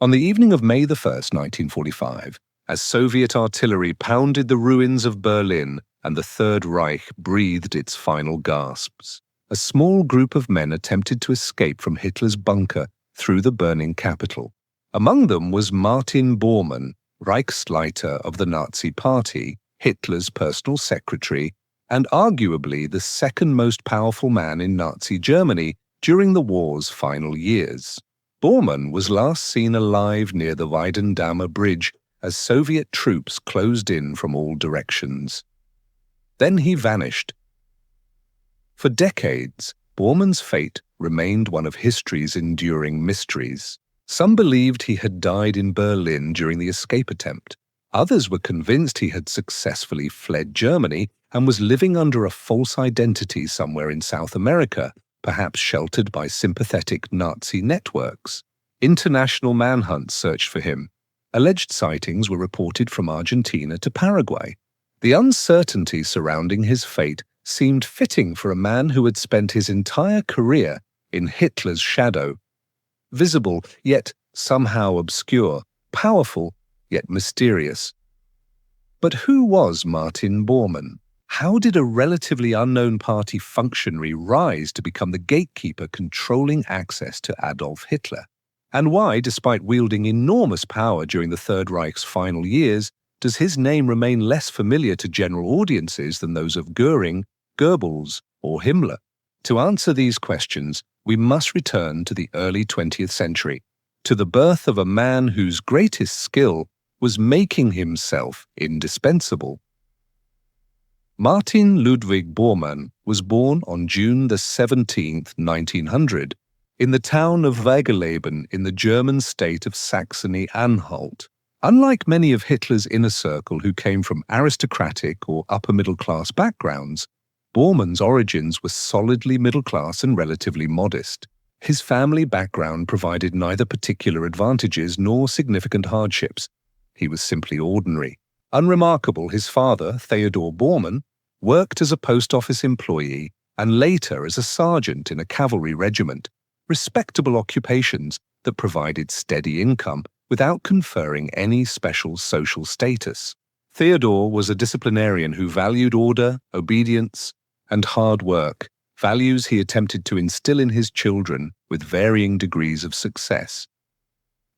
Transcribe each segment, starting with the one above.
On the evening of May 1st, 1945, as Soviet artillery pounded the ruins of Berlin and the Third Reich breathed its final gasps, a small group of men attempted to escape from Hitler's bunker through the burning capital. Among them was Martin Bormann, Reichsleiter of the Nazi Party, Hitler's personal secretary, and arguably the second most powerful man in Nazi Germany during the war's final years. Bormann was last seen alive near the Weidendamme Bridge as Soviet troops closed in from all directions. Then he vanished. For decades, Bormann's fate remained one of history's enduring mysteries. Some believed he had died in Berlin during the escape attempt. Others were convinced he had successfully fled Germany and was living under a false identity somewhere in South America, perhaps sheltered by sympathetic Nazi networks. International manhunts searched for him. Alleged sightings were reported from Argentina to Paraguay. The uncertainty surrounding his fate seemed fitting for a man who had spent his entire career in Hitler's shadow. Visible, yet somehow obscure, powerful, yet mysterious. But who was Martin Bormann? How did a relatively unknown party functionary rise to become the gatekeeper controlling access to Adolf Hitler? And why, despite wielding enormous power during the Third Reich's final years, does his name remain less familiar to general audiences than those of Göring, Goebbels, or Himmler? To answer these questions, we must return to the early 20th century, to the birth of a man whose greatest skill was making himself indispensable. Martin Ludwig Bormann was born on June 17, 1900, in the town of Weigeleben in the German state of Saxony-Anhalt. Unlike many of Hitler's inner circle who came from aristocratic or upper-middle-class backgrounds, Bormann's origins were solidly middle-class and relatively modest. His family background provided neither particular advantages nor significant hardships. He was simply ordinary. Unremarkable, his father, Theodor Bormann, worked as a post office employee and later as a sergeant in a cavalry regiment, respectable occupations that provided steady income without conferring any special social status. Theodor was a disciplinarian who valued order, obedience, and hard work, values he attempted to instill in his children with varying degrees of success.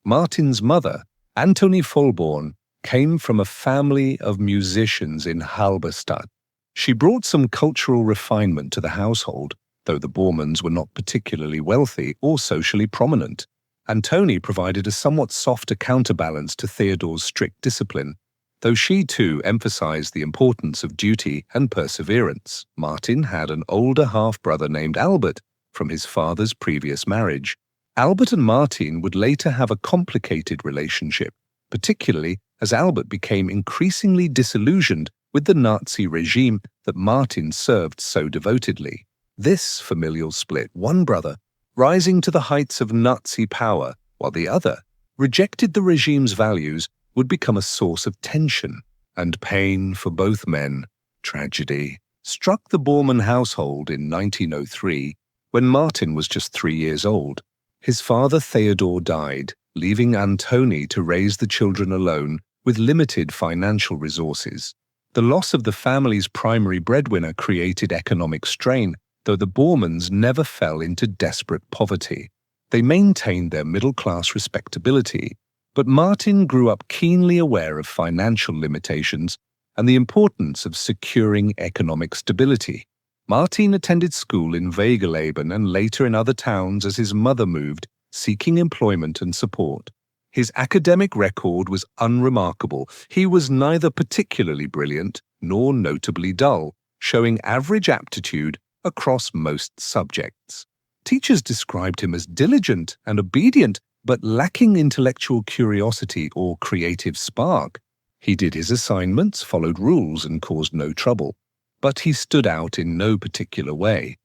Martin's mother, Antonie Vollborn, came from a family of musicians in Halberstadt. She brought some cultural refinement to the household, though the Bormanns were not particularly wealthy or socially prominent. Antonie provided a somewhat softer counterbalance to Theodor's strict discipline, though she too emphasized the importance of duty and perseverance. Martin had an older half-brother named Albert from his father's previous marriage. Albert and Martin would later have a complicated relationship, particularly as Albert became increasingly disillusioned with the Nazi regime that Martin served so devotedly. This familial split, one brother rising to the heights of Nazi power, while the other rejected the regime's values, would become a source of tension and pain for both men. Tragedy struck the Bormann household in 1903 when Martin was just 3 years old. His father Theodor died, leaving Antonie to raise the children alone with limited financial resources. The loss of the family's primary breadwinner created economic strain, though the Bormanns never fell into desperate poverty. They maintained their middle-class respectability, but Martin grew up keenly aware of financial limitations and the importance of securing economic stability. Martin attended school in Weigeleben and later in other towns as his mother moved, seeking employment and support. His academic record was unremarkable. He was neither particularly brilliant nor notably dull, showing average aptitude across most subjects. Teachers described him as diligent and obedient, but lacking intellectual curiosity or creative spark. He did his assignments, followed rules, and caused no trouble. But he stood out in no particular way.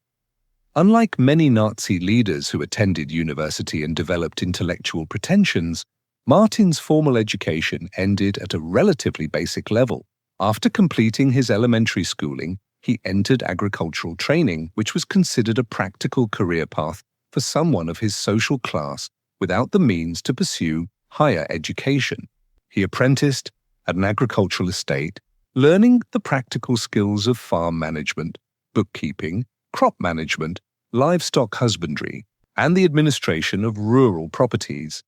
Unlike many Nazi leaders who attended university and developed intellectual pretensions, Martin's formal education ended at a relatively basic level. After completing his elementary schooling, he entered agricultural training, which was considered a practical career path for someone of his social class without the means to pursue higher education. He apprenticed at an agricultural estate, learning the practical skills of farm management, bookkeeping, crop management, livestock husbandry, and the administration of rural properties.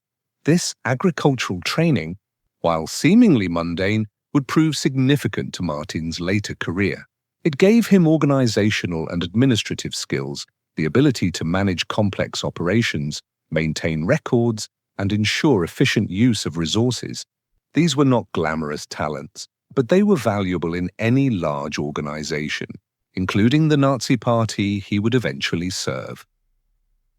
This agricultural training, while seemingly mundane, would prove significant to Martin's later career. It gave him organizational and administrative skills, the ability to manage complex operations, maintain records, and ensure efficient use of resources. These were not glamorous talents, but they were valuable in any large organization, including the Nazi Party he would eventually serve.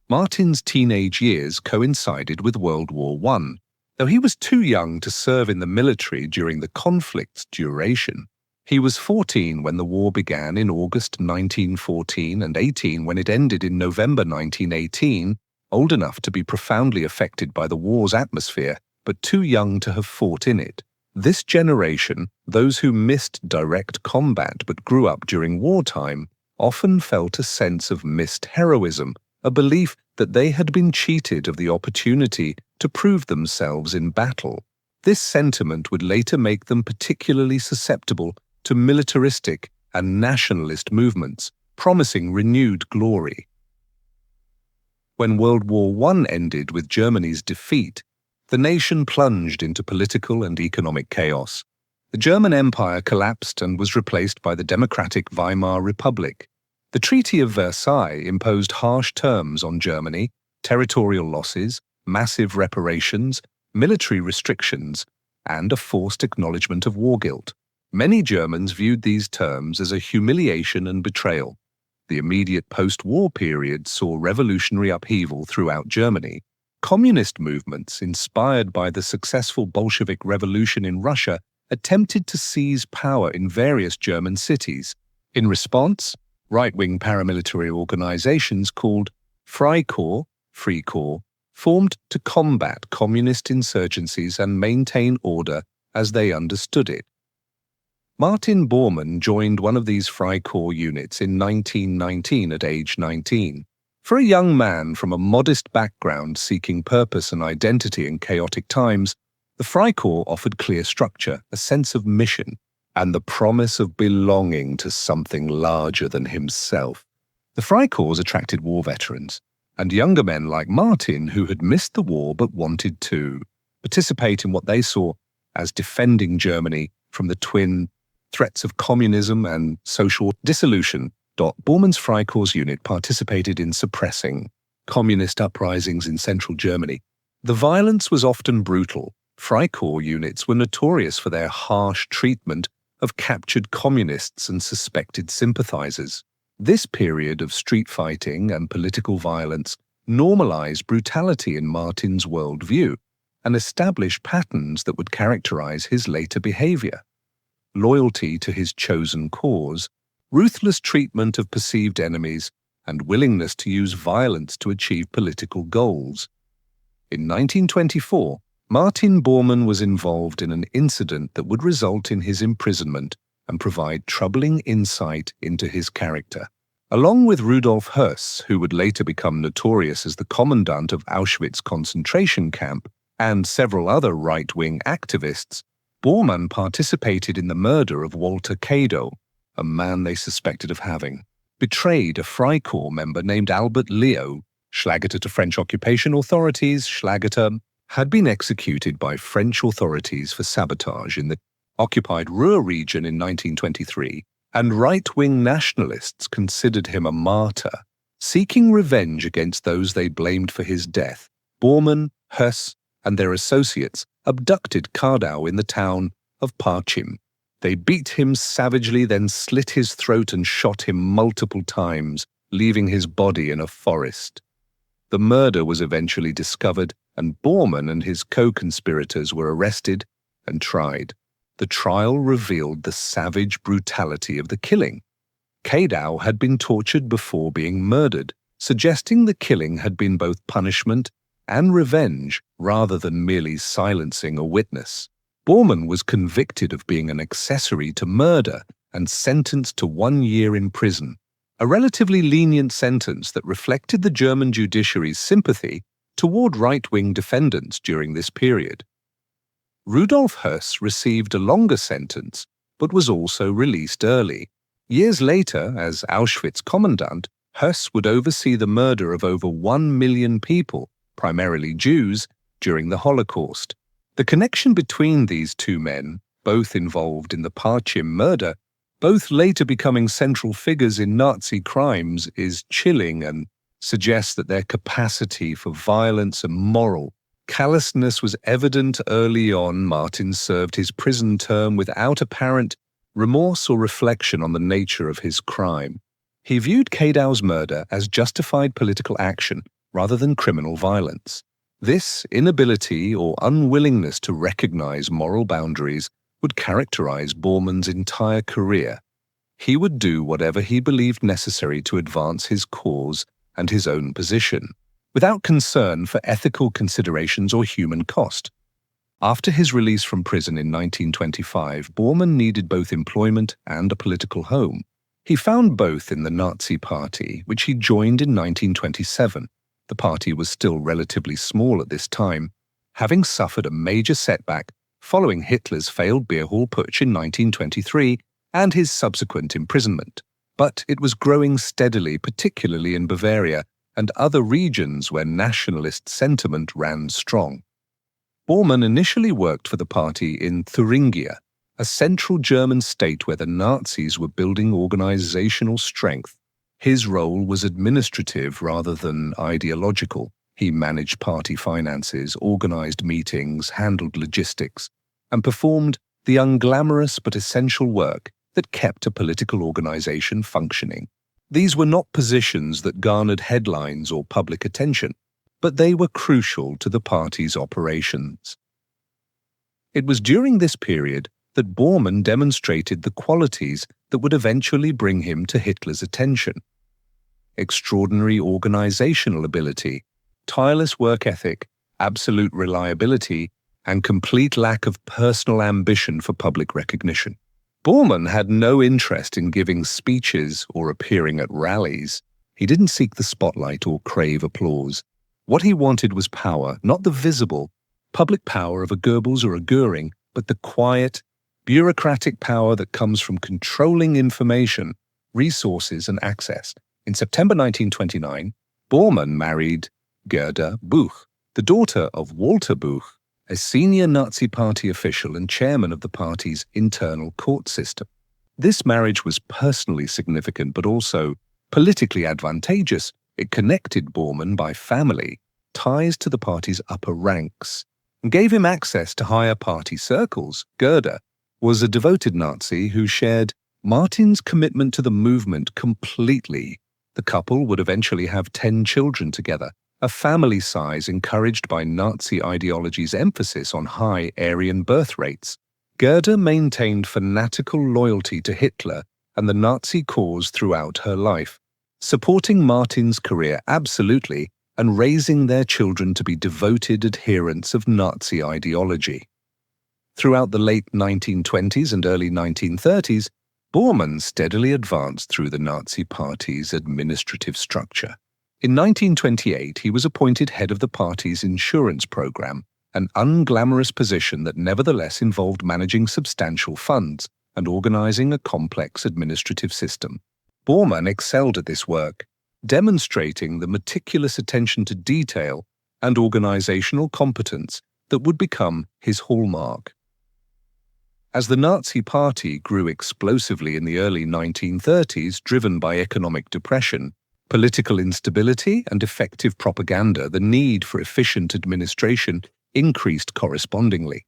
Martin's teenage years coincided with World War I, though he was too young to serve in the military during the conflict's duration. He was 14 when the war began in August 1914 and 18 when it ended in November 1918, old enough to be profoundly affected by the war's atmosphere, but too young to have fought in it. This generation, those who missed direct combat but grew up during wartime, often felt a sense of missed heroism, a belief that they had been cheated of the opportunity to prove themselves in battle. This sentiment would later make them particularly susceptible to militaristic and nationalist movements, promising renewed glory. When World War I ended with Germany's defeat, the nation plunged into political and economic chaos. The German Empire collapsed and was replaced by the democratic Weimar Republic. The Treaty of Versailles imposed harsh terms on Germany, territorial losses, massive reparations, military restrictions, and a forced acknowledgement of war guilt. Many Germans viewed these terms as a humiliation and betrayal. The immediate post-war period saw revolutionary upheaval throughout Germany. Communist movements, inspired by the successful Bolshevik Revolution in Russia, attempted to seize power in various German cities. In response, right-wing paramilitary organizations called Freikorps, Free Corps, formed to combat communist insurgencies and maintain order as they understood it. Martin Bormann joined one of these Freikorps units in 1919 at age 19. For a young man from a modest background seeking purpose and identity in chaotic times, the Freikorps offered clear structure, a sense of mission, and the promise of belonging to something larger than himself. The Freikorps attracted war veterans, and younger men like Martin who had missed the war but wanted to participate in what they saw as defending Germany from the twin threats of communism and social dissolution. Bormann's Freikorps unit participated in suppressing communist uprisings in central Germany. The violence was often brutal. Freikorps units were notorious for their harsh treatment of captured communists and suspected sympathizers. This period of street fighting and political violence normalized brutality in Martin's worldview and established patterns that would characterize his later behavior. Loyalty to his chosen cause, ruthless treatment of perceived enemies, and willingness to use violence to achieve political goals. In 1924, Martin Bormann was involved in an incident that would result in his imprisonment and provide troubling insight into his character. Along with Rudolf Höss, who would later become notorious as the commandant of Auschwitz concentration camp, and several other right-wing activists, Bormann participated in the murder of Walter Kado, a man they suspected of having betrayed a Freikorps member named Albert Leo. Schlageter to French occupation authorities, Schlageter had been executed by French authorities for sabotage in the occupied Ruhr region in 1923, and right-wing nationalists considered him a martyr, seeking revenge against those they blamed for his death. Bormann, Höss, and their associates abducted Kado in the town of Parchim. They beat him savagely, then slit his throat and shot him multiple times, leaving his body in a forest. The murder was eventually discovered, and Bormann and his co-conspirators were arrested and tried. The trial revealed the savage brutality of the killing. Kado had been tortured before being murdered, suggesting the killing had been both punishment and revenge rather than merely silencing a witness. Bormann was convicted of being an accessory to murder and sentenced to 1 year in prison, a relatively lenient sentence that reflected the German judiciary's sympathy toward right-wing defendants during this period. Rudolf Höss received a longer sentence, but was also released early. Years later, as Auschwitz commandant, Höss would oversee the murder of over 1 million people, primarily Jews, during the Holocaust. The connection between these two men, both involved in the Parchim murder, both later becoming central figures in Nazi crimes, is chilling and suggests that their capacity for violence and moral callousness was evident early on. Martin served his prison term without apparent remorse or reflection on the nature of his crime. He viewed Kadau's murder as justified political action rather than criminal violence. This inability or unwillingness to recognize moral boundaries would characterize Bormann's entire career. He would do whatever he believed necessary to advance his cause and his own position, without concern for ethical considerations or human cost. After his release from prison in 1925, Bormann needed both employment and a political home. He found both in the Nazi Party, which he joined in 1927. The party was still relatively small at this time, having suffered a major setback following Hitler's failed beer hall putsch in 1923 and his subsequent imprisonment. But it was growing steadily, particularly in Bavaria and other regions where nationalist sentiment ran strong. Bormann initially worked for the party in Thuringia, a central German state where the Nazis were building organizational strength. His role was administrative rather than ideological. He managed party finances, organized meetings, handled logistics, and performed the unglamorous but essential work that kept a political organization functioning. These were not positions that garnered headlines or public attention, but they were crucial to the party's operations. It was during this period that Bormann demonstrated the qualities that would eventually bring him to Hitler's attention: extraordinary organizational ability, tireless work ethic, absolute reliability, and complete lack of personal ambition for public recognition. Bormann had no interest in giving speeches or appearing at rallies. He didn't seek the spotlight or crave applause. What he wanted was power, not the visible, public power of a Goebbels or a Göring, but the quiet, bureaucratic power that comes from controlling information, resources, and access. In September 1929, Bormann married Gerda Buch, the daughter of Walter Buch, a senior Nazi Party official and chairman of the party's internal court system. This marriage was personally significant but also politically advantageous. It connected Bormann by family, ties to the party's upper ranks, and gave him access to higher party circles. Gerda was a devoted Nazi who shared Martin's commitment to the movement completely. The couple would eventually have 10 children together, a family size encouraged by Nazi ideology's emphasis on high Aryan birth rates. Gerda maintained fanatical loyalty to Hitler and the Nazi cause throughout her life, supporting Martin's career absolutely and raising their children to be devoted adherents of Nazi ideology. Throughout the late 1920s and early 1930s, Bormann steadily advanced through the Nazi Party's administrative structure. In 1928, he was appointed head of the party's insurance program, an unglamorous position that nevertheless involved managing substantial funds and organizing a complex administrative system. Bormann excelled at this work, demonstrating the meticulous attention to detail and organizational competence that would become his hallmark. As the Nazi Party grew explosively in the early 1930s, driven by economic depression, political instability, and effective propaganda, the need for efficient administration increased correspondingly.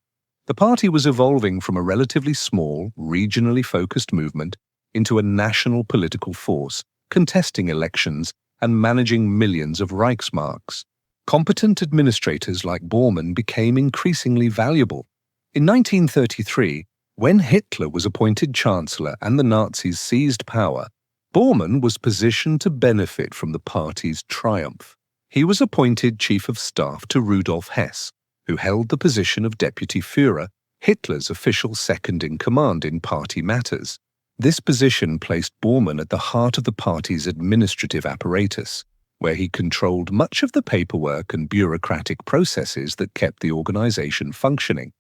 The party was evolving from a relatively small, regionally focused movement into a national political force, contesting elections and managing millions of Reichsmarks. Competent administrators like Bormann became increasingly valuable. In 1933, when Hitler was appointed Chancellor and the Nazis seized power, Bormann was positioned to benefit from the party's triumph. He was appointed Chief of Staff to Rudolf Hess, who held the position of Deputy Führer, Hitler's official second-in-command in party matters. This position placed Bormann at the heart of the party's administrative apparatus. where he controlled much of the paperwork and bureaucratic processes that kept the organization functioning.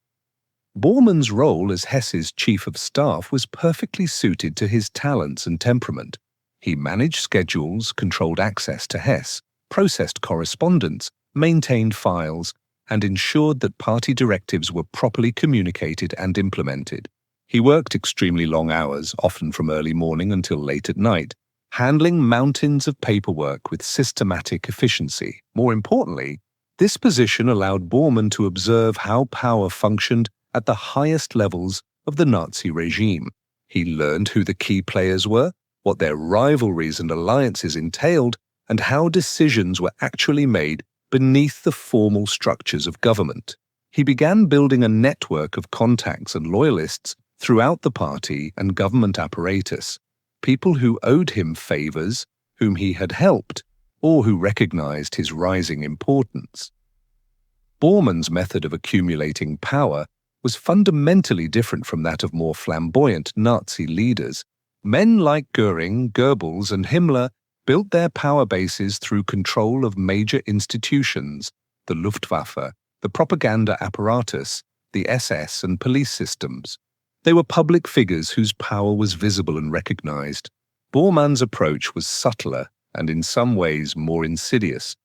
Bormann's role as Hess's chief of staff was perfectly suited to his talents and temperament. He managed schedules, controlled access to Hess, processed correspondence, maintained files, and ensured that party directives were properly communicated and implemented. He worked extremely long hours, often from early morning until late at night, handling mountains of paperwork with systematic efficiency. More importantly, this position allowed Bormann to observe how power functioned at the highest levels of the Nazi regime. He learned who the key players were, what their rivalries and alliances entailed, and how decisions were actually made beneath the formal structures of government. He began building a network of contacts and loyalists throughout the party and government apparatus, people who owed him favors, whom he had helped, or who recognized his rising importance. Bormann's method of accumulating power was fundamentally different from that of more flamboyant Nazi leaders. Men like Göring, Goebbels, and Himmler built their power bases through control of major institutions, the Luftwaffe, the propaganda apparatus, the SS, and police systems. They were public figures whose power was visible and recognized. Bormann's approach was subtler and in some ways more insidious.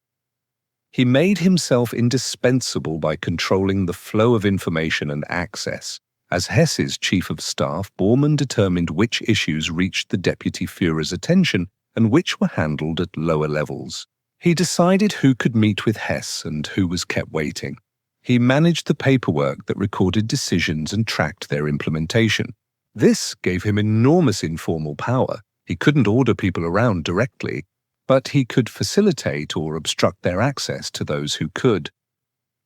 He made himself indispensable by controlling the flow of information and access. As Hess's chief of staff, Bormann determined which issues reached the deputy Führer's attention and which were handled at lower levels. He decided who could meet with Hess and who was kept waiting. He managed the paperwork that recorded decisions and tracked their implementation. This gave him enormous informal power. He couldn't order people around directly, but he could facilitate or obstruct their access to those who could.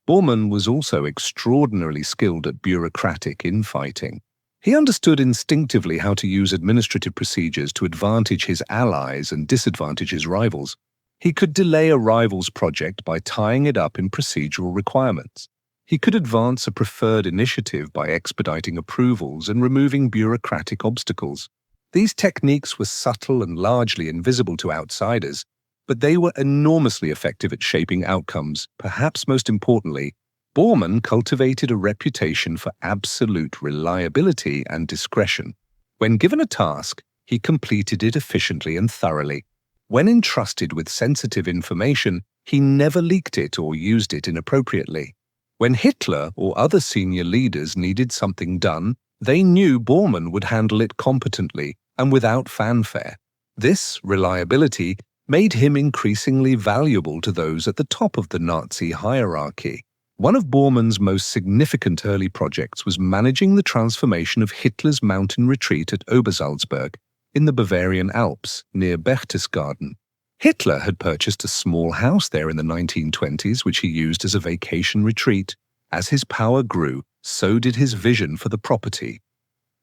Bormann was also extraordinarily skilled at bureaucratic infighting. He understood instinctively how to use administrative procedures to advantage his allies and disadvantage his rivals. He could delay a rival's project by tying it up in procedural requirements. He could advance a preferred initiative by expediting approvals and removing bureaucratic obstacles. These techniques were subtle and largely invisible to outsiders, but they were enormously effective at shaping outcomes. Perhaps most importantly, Bormann cultivated a reputation for absolute reliability and discretion. When given a task, he completed it efficiently and thoroughly. When entrusted with sensitive information, he never leaked it or used it inappropriately. When Hitler or other senior leaders needed something done, they knew Bormann would handle it competently and without fanfare. This reliability made him increasingly valuable to those at the top of the Nazi hierarchy. One of Bormann's most significant early projects was managing the transformation of Hitler's mountain retreat at Obersalzberg in the Bavarian Alps near Berchtesgaden. Hitler had purchased a small house there in the 1920s, which he used as a vacation retreat. As his power grew, so did his vision for the property.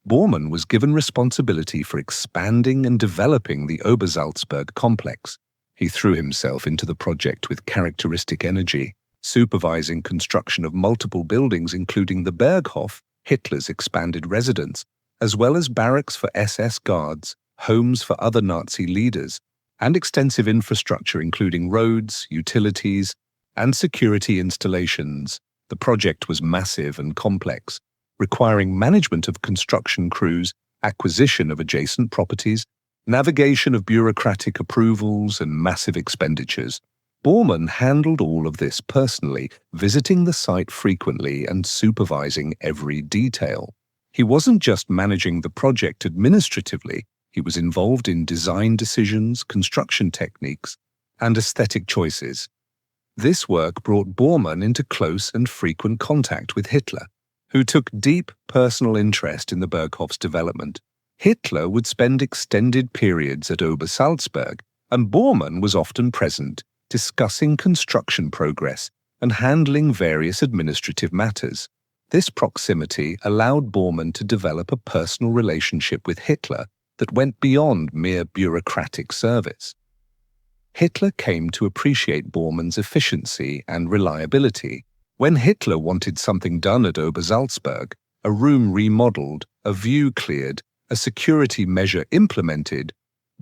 Bormann was given responsibility for expanding and developing the Obersalzberg complex. He threw himself into the project with characteristic energy, supervising construction of multiple buildings including the Berghof, Hitler's expanded residence, as well as barracks for SS guards, homes for other Nazi leaders, and extensive infrastructure including roads, utilities, and security installations. The project was massive and complex, requiring management of construction crews, acquisition of adjacent properties, navigation of bureaucratic approvals, and massive expenditures. Bormann handled all of this personally, visiting the site frequently and supervising every detail. He wasn't just managing the project administratively, he was involved in design decisions, construction techniques, and aesthetic choices. This work brought Bormann into close and frequent contact with Hitler, who took deep personal interest in the Berghof's development. Hitler would spend extended periods at Obersalzberg, and Bormann was often present, discussing construction progress and handling various administrative matters. This proximity allowed Bormann to develop a personal relationship with Hitler that went beyond mere bureaucratic service. Hitler came to appreciate Bormann's efficiency and reliability. When Hitler wanted something done at Obersalzberg, a room remodeled, a view cleared, a security measure implemented,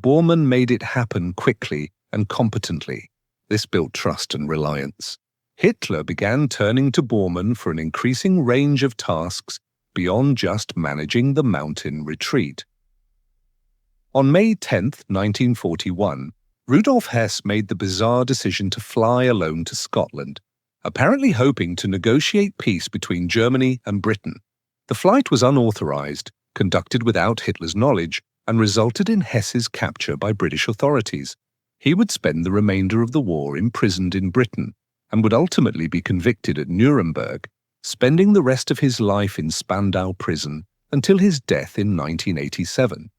Bormann made it happen quickly and competently. This built trust and reliance. Hitler began turning to Bormann for an increasing range of tasks beyond just managing the mountain retreat. On May 10, 1941, Rudolf Hess made the bizarre decision to fly alone to Scotland, apparently hoping to negotiate peace between Germany and Britain. The flight was unauthorized, conducted without Hitler's knowledge, and resulted in Hess's capture by British authorities. He would spend the remainder of the war imprisoned in Britain and would ultimately be convicted at Nuremberg, spending the rest of his life in Spandau prison until his death in 1987.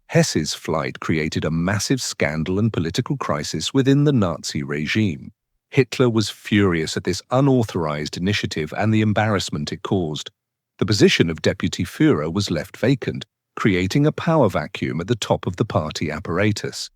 Hess's flight created a massive scandal and political crisis within the Nazi regime. Hitler was furious at this unauthorized initiative and the embarrassment it caused. The position of Deputy Führer was left vacant, creating a power vacuum at the top of the party apparatus.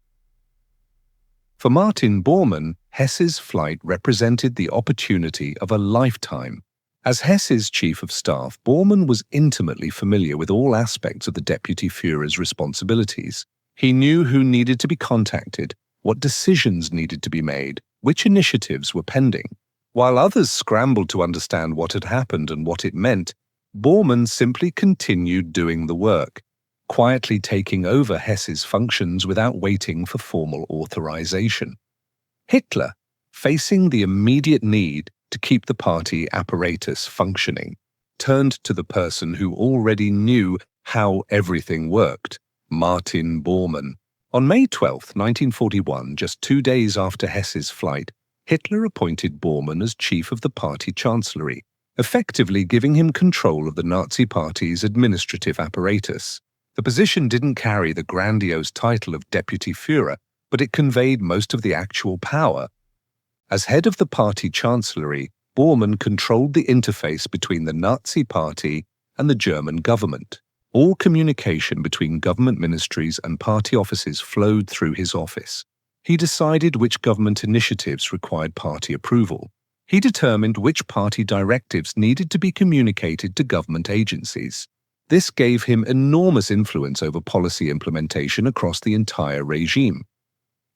For Martin Bormann, Hess's flight represented the opportunity of a lifetime. As Hess's chief of staff, Bormann was intimately familiar with all aspects of the Deputy Führer's responsibilities. He knew who needed to be contacted, what decisions needed to be made, which initiatives were pending. While others scrambled to understand what had happened and what it meant, Bormann simply continued doing the work, quietly taking over Hess's functions without waiting for formal authorization. Hitler, facing the immediate need to keep the party apparatus functioning, turned to the person who already knew how everything worked, Martin Bormann. On May 12, 1941, just 2 days after Hess's flight, Hitler appointed Bormann as chief of the Party Chancellery, effectively giving him control of the Nazi Party's administrative apparatus. The position didn't carry the grandiose title of Deputy Führer, but it conveyed most of the actual power. As head of the Party Chancellery, Bormann controlled the interface between the Nazi Party and the German government. All communication between government ministries and party offices flowed through his office. He decided which government initiatives required party approval. He determined which party directives needed to be communicated to government agencies. This gave him enormous influence over policy implementation across the entire regime.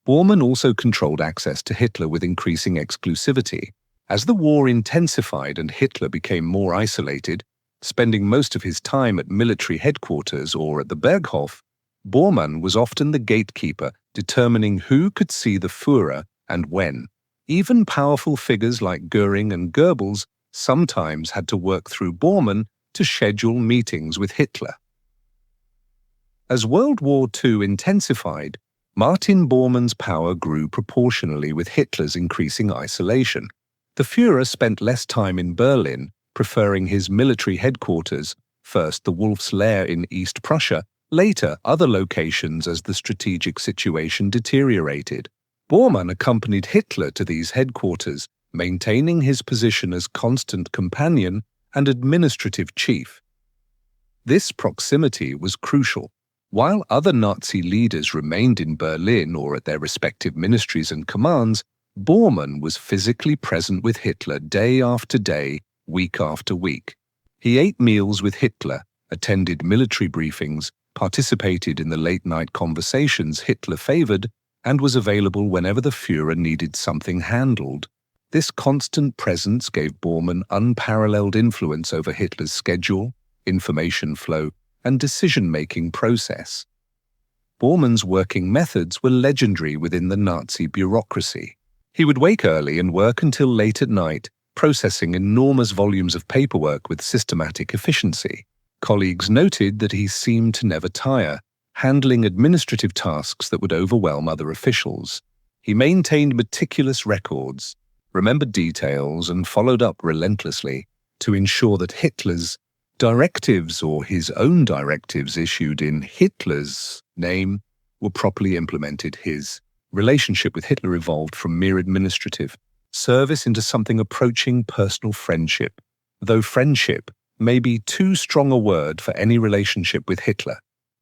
Bormann also controlled access to Hitler with increasing exclusivity. As the war intensified and Hitler became more isolated, spending most of his time at military headquarters or at the Berghof, Bormann was often the gatekeeper, determining who could see the Führer and when. Even powerful figures like Göring and Goebbels sometimes had to work through Bormann to schedule meetings with Hitler. As World War II intensified, Martin Bormann's power grew proportionally with Hitler's increasing isolation. The Führer spent less time in Berlin, preferring his military headquarters, first the Wolf's Lair in East Prussia, later other locations as the strategic situation deteriorated. Bormann accompanied Hitler to these headquarters, maintaining his position as constant companion and administrative chief. This proximity was crucial. While other Nazi leaders remained in Berlin or at their respective ministries and commands, Bormann was physically present with Hitler day after day, week after week. He ate meals with Hitler, attended military briefings, participated in the late-night conversations Hitler favored, and was available whenever the Führer needed something handled. This constant presence gave Bormann unparalleled influence over Hitler's schedule, information flow, and decision-making process. Bormann's working methods were legendary within the Nazi bureaucracy. He would wake early and work until late at night, processing enormous volumes of paperwork with systematic efficiency. Colleagues noted that he seemed to never tire, handling administrative tasks that would overwhelm other officials. He maintained meticulous records, remembered details, and followed up relentlessly to ensure that Hitler's directives or his own directives issued in Hitler's name were properly implemented. His relationship with Hitler evolved from mere administrative service into something approaching personal friendship, though friendship may be too strong a word for any relationship with Hitler.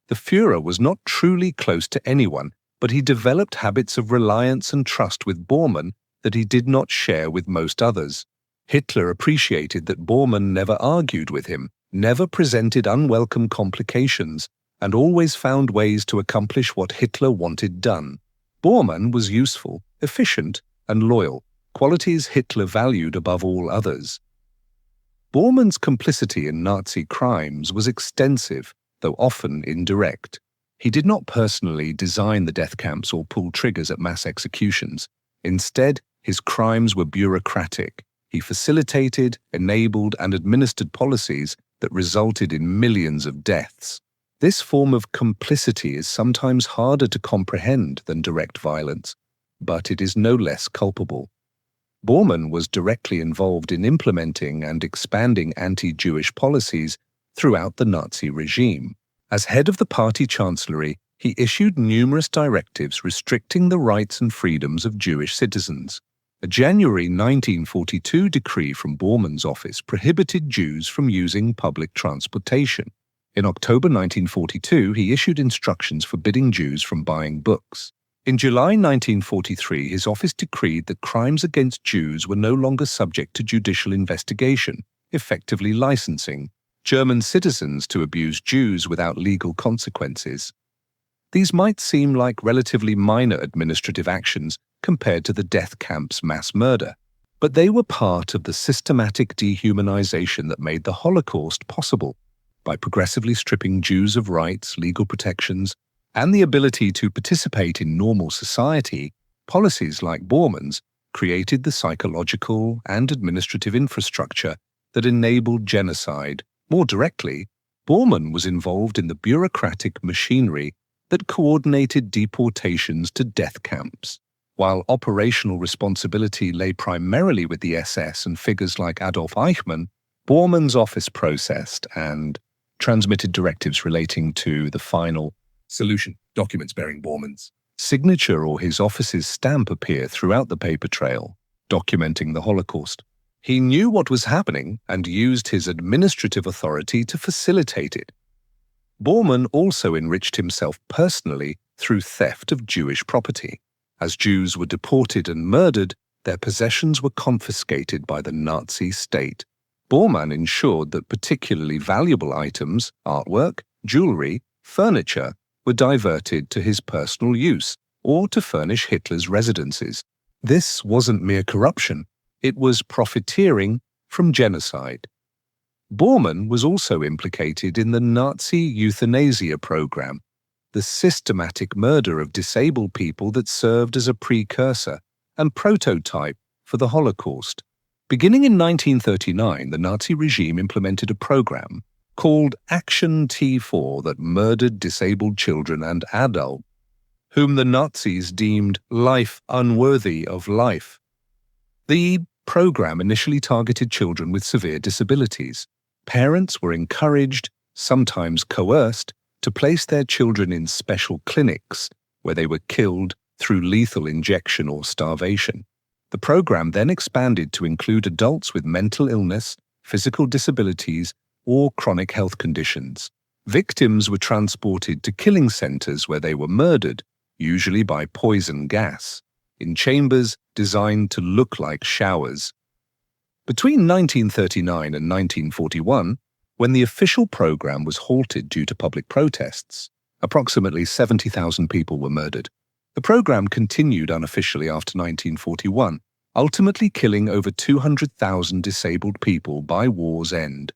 The Führer was not truly close to anyone, but he developed habits of reliance and trust with Bormann that he did not share with most others. Hitler appreciated that Bormann never argued with him, never presented unwelcome complications, and always found ways to accomplish what Hitler wanted done. Bormann was useful, efficient, and loyal, qualities Hitler valued above all others. Bormann's complicity in Nazi crimes was extensive, though often indirect. He did not personally design the death camps or pull triggers at mass executions. Instead, his crimes were bureaucratic. He facilitated, enabled, and administered policies that resulted in millions of deaths. This form of complicity is sometimes harder to comprehend than direct violence, but it is no less culpable. Bormann was directly involved in implementing and expanding anti-Jewish policies throughout the Nazi regime. As head of the Party Chancellery, he issued numerous directives restricting the rights and freedoms of Jewish citizens. A January 1942 decree from Bormann's office prohibited Jews from using public transportation. In October 1942, he issued instructions forbidding Jews from buying books. In July 1943, his office decreed that crimes against Jews were no longer subject to judicial investigation, effectively licensing German citizens to abuse Jews without legal consequences. These might seem like relatively minor administrative actions compared to the death camp's mass murder, but they were part of the systematic dehumanization that made the Holocaust possible. By progressively stripping Jews of rights, legal protections, and the ability to participate in normal society, policies like Bormann's created the psychological and administrative infrastructure that enabled genocide. More directly, Bormann was involved in the bureaucratic machinery that coordinated deportations to death camps. While operational responsibility lay primarily with the SS and figures like Adolf Eichmann, Bormann's office processed and transmitted directives relating to the final solution. Documents bearing Bormann's signature or his office's stamp appear throughout the paper trail, documenting the Holocaust. He knew what was happening and used his administrative authority to facilitate it. Bormann also enriched himself personally through theft of Jewish property. As Jews were deported and murdered, their possessions were confiscated by the Nazi state. Bormann ensured that particularly valuable items, artwork, jewelry, furniture, were diverted to his personal use or to furnish Hitler's residences. This wasn't mere corruption. It was profiteering from genocide. Bormann was also implicated in the Nazi euthanasia program, the systematic murder of disabled people that served as a precursor and prototype for the Holocaust. Beginning in 1939, the Nazi regime implemented a program called Action T4 that murdered disabled children and adults, whom the Nazis deemed life unworthy of life. The program initially targeted children with severe disabilities. Parents were encouraged, sometimes coerced, to place their children in special clinics where they were killed through lethal injection or starvation. The program then expanded to include adults with mental illness, physical disabilities, or chronic health conditions. Victims were transported to killing centers where they were murdered, usually by poison gas, in chambers designed to look like showers. Between 1939 and 1941, when the official program was halted due to public protests, approximately 70,000 people were murdered. The program continued unofficially after 1941, ultimately killing over 200,000 disabled people by war's end.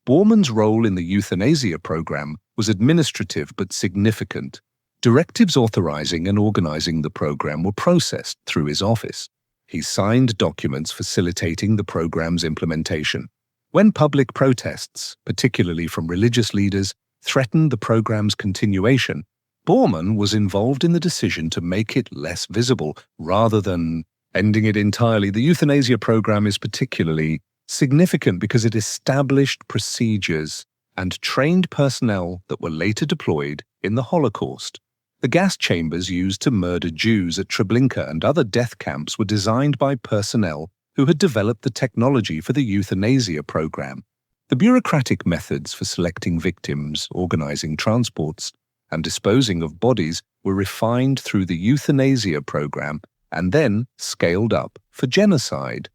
Bormann's role in the euthanasia program was administrative but significant. Directives authorizing and organizing the program were processed through his office. He signed documents facilitating the program's implementation. When public protests, particularly from religious leaders, threatened the program's continuation, Bormann was involved in the decision to make it less visible rather than ending it entirely. The euthanasia program is particularly significant because it established procedures and trained personnel that were later deployed in the Holocaust. The gas chambers used to murder Jews at Treblinka and other death camps were designed by personnel who had developed the technology for the euthanasia program. The bureaucratic methods for selecting victims, organizing transports, and disposing of bodies were refined through the euthanasia program and then scaled up for genocide.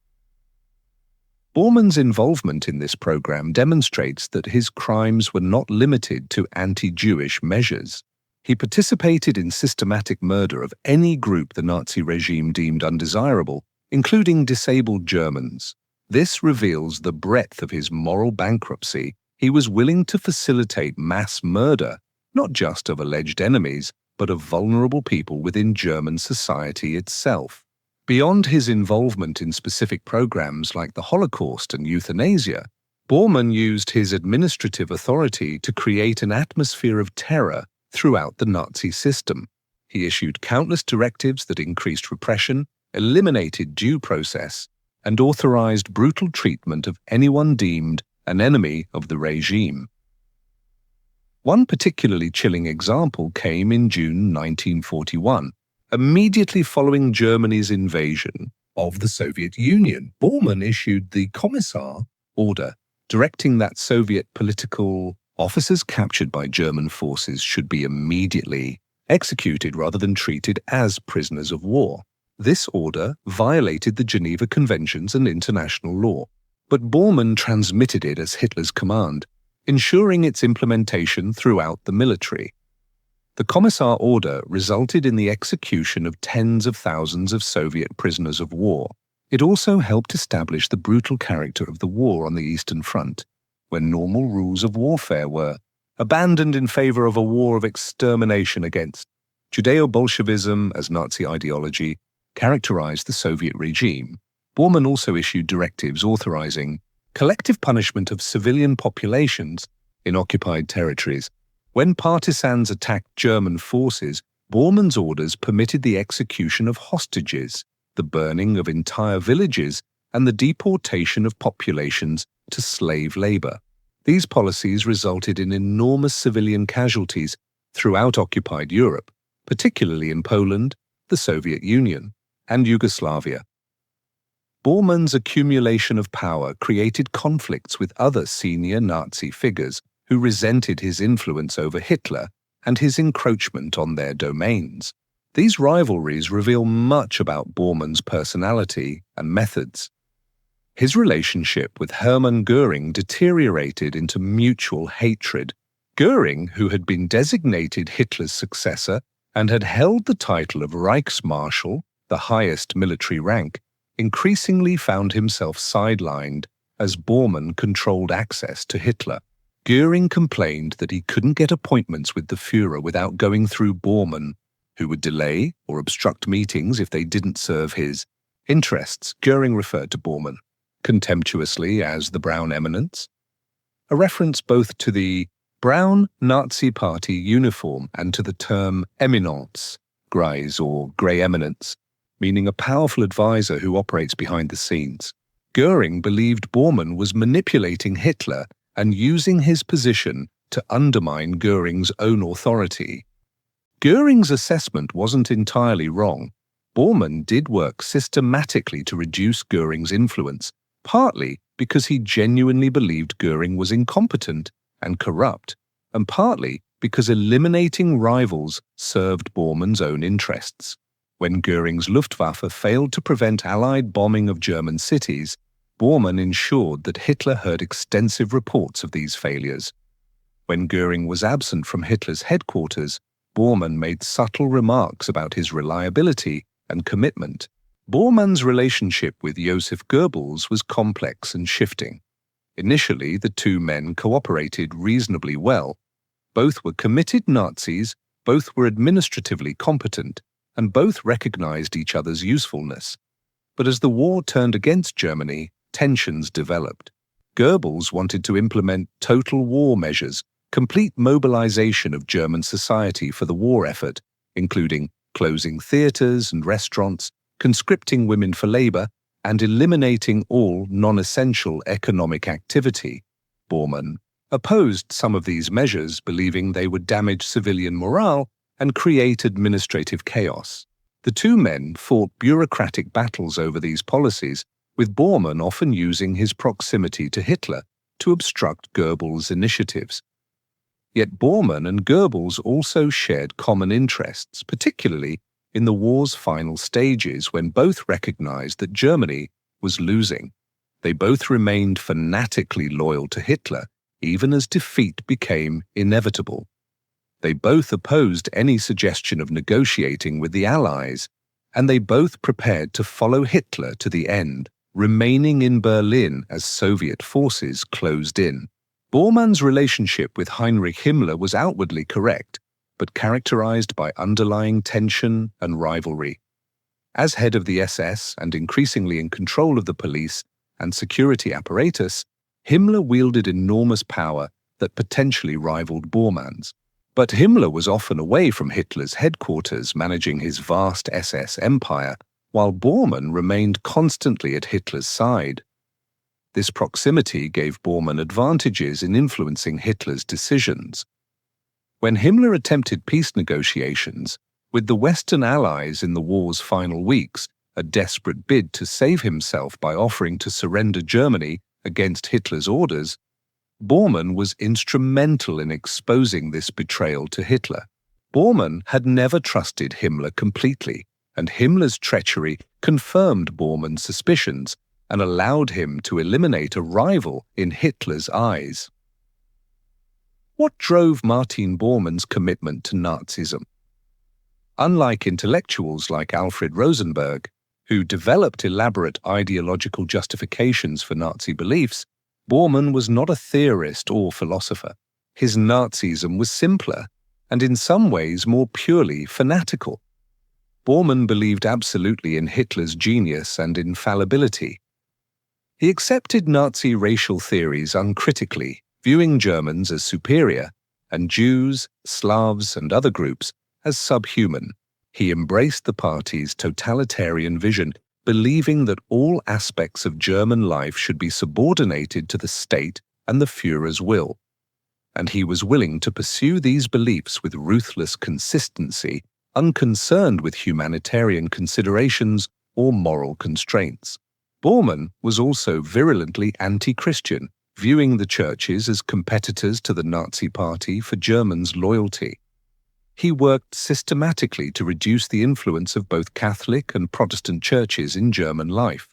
Bormann's involvement in this program demonstrates that his crimes were not limited to anti-Jewish measures. He participated in systematic murder of any group the Nazi regime deemed undesirable, including disabled Germans. This reveals the breadth of his moral bankruptcy. He was willing to facilitate mass murder, not just of alleged enemies, but of vulnerable people within German society itself. Beyond his involvement in specific programs like the Holocaust and euthanasia, Bormann used his administrative authority to create an atmosphere of terror throughout the Nazi system. He issued countless directives that increased repression, eliminated due process, and authorized brutal treatment of anyone deemed an enemy of the regime. One particularly chilling example came in June 1941, immediately following Germany's invasion of the Soviet Union. Bormann issued the Commissar order, directing that Soviet political officers captured by German forces should be immediately executed rather than treated as prisoners of war. This order violated the Geneva Conventions and international law, but Bormann transmitted it as Hitler's command, ensuring its implementation throughout the military. The Commissar order resulted in the execution of tens of thousands of Soviet prisoners of war. It also helped establish the brutal character of the war on the Eastern Front, when normal rules of warfare were abandoned in favor of a war of extermination against. Judeo-Bolshevism as Nazi ideology characterized the Soviet regime. Bormann also issued directives authorizing collective punishment of civilian populations in occupied territories. When partisans attacked German forces, Bormann's orders permitted the execution of hostages, the burning of entire villages, and the deportation of populations to slave labor. These policies resulted in enormous civilian casualties throughout occupied Europe, particularly in Poland, the Soviet Union, and Yugoslavia. Bormann's accumulation of power created conflicts with other senior Nazi figures who resented his influence over Hitler and his encroachment on their domains. These rivalries reveal much about Bormann's personality and methods. His relationship with Hermann Göring deteriorated into mutual hatred. Göring, who had been designated Hitler's successor and had held the title of Reichsmarschall, the highest military rank, increasingly found himself sidelined as Bormann controlled access to Hitler. Göring complained that he couldn't get appointments with the Führer without going through Bormann, who would delay or obstruct meetings if they didn't serve his interests. Göring referred to Bormann contemptuously as the Brown Eminence, a reference both to the brown Nazi Party uniform and to the term Eminence, Greis or Grey Eminence, meaning a powerful advisor who operates behind the scenes. Göring believed Bormann was manipulating Hitler and using his position to undermine Göring's own authority. Göring's assessment wasn't entirely wrong. Bormann did work systematically to reduce Göring's influence, partly because he genuinely believed Göring was incompetent and corrupt, and partly because eliminating rivals served Bormann's own interests. When Göring's Luftwaffe failed to prevent Allied bombing of German cities, Bormann ensured that Hitler heard extensive reports of these failures. When Göring was absent from Hitler's headquarters, Bormann made subtle remarks about his reliability and commitment. Bormann's relationship with Joseph Goebbels was complex and shifting. Initially, the two men cooperated reasonably well. Both were committed Nazis, both were administratively competent, and both recognized each other's usefulness. But as the war turned against Germany, tensions developed. Goebbels wanted to implement total war measures, complete mobilization of German society for the war effort, including closing theaters and restaurants, conscripting women for labor, and eliminating all non-essential economic activity. Bormann opposed some of these measures, believing they would damage civilian morale and create administrative chaos. The two men fought bureaucratic battles over these policies, with Bormann often using his proximity to Hitler to obstruct Goebbels' initiatives. Yet Bormann and Goebbels also shared common interests, particularly in the war's final stages when both recognized that Germany was losing. They both remained fanatically loyal to Hitler, even as defeat became inevitable. They both opposed any suggestion of negotiating with the Allies, and they both prepared to follow Hitler to the end, remaining in Berlin as Soviet forces closed in. Bormann's relationship with Heinrich Himmler was outwardly correct, but characterized by underlying tension and rivalry. As head of the SS and increasingly in control of the police and security apparatus, Himmler wielded enormous power that potentially rivaled Bormann's. But Himmler was often away from Hitler's headquarters managing his vast SS empire, while Bormann remained constantly at Hitler's side. This proximity gave Bormann advantages in influencing Hitler's decisions. When Himmler attempted peace negotiations, with the Western Allies in the war's final weeks, a desperate bid to save himself by offering to surrender Germany against Hitler's orders, Bormann was instrumental in exposing this betrayal to Hitler. Bormann had never trusted Himmler completely, and Himmler's treachery confirmed Bormann's suspicions and allowed him to eliminate a rival in Hitler's eyes. What drove Martin Bormann's commitment to Nazism? Unlike intellectuals like Alfred Rosenberg, who developed elaborate ideological justifications for Nazi beliefs, Bormann was not a theorist or philosopher. His Nazism was simpler and in some ways more purely fanatical. Bormann believed absolutely in Hitler's genius and infallibility. He accepted Nazi racial theories uncritically, viewing Germans as superior and Jews, Slavs, and other groups as subhuman. He embraced the party's totalitarian vision, believing that all aspects of German life should be subordinated to the state and the Führer's will. And he was willing to pursue these beliefs with ruthless consistency, unconcerned with humanitarian considerations or moral constraints. Bormann was also virulently anti-Christian, viewing the churches as competitors to the Nazi Party for Germans' loyalty. He worked systematically to reduce the influence of both Catholic and Protestant churches in German life.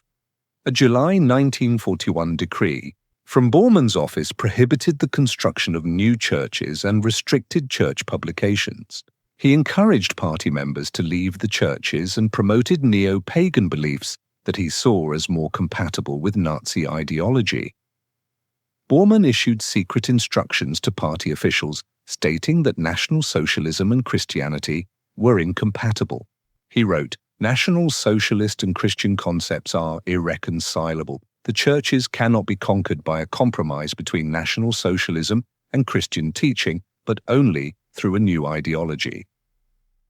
A July 1941 decree from Bormann's office prohibited the construction of new churches and restricted church publications. He encouraged party members to leave the churches and promoted neo-pagan beliefs that he saw as more compatible with Nazi ideology. Bormann issued secret instructions to party officials stating that National Socialism and Christianity were incompatible. He wrote, "National Socialist and Christian concepts are irreconcilable. The churches cannot be conquered by a compromise between National Socialism and Christian teaching, but only through a new ideology."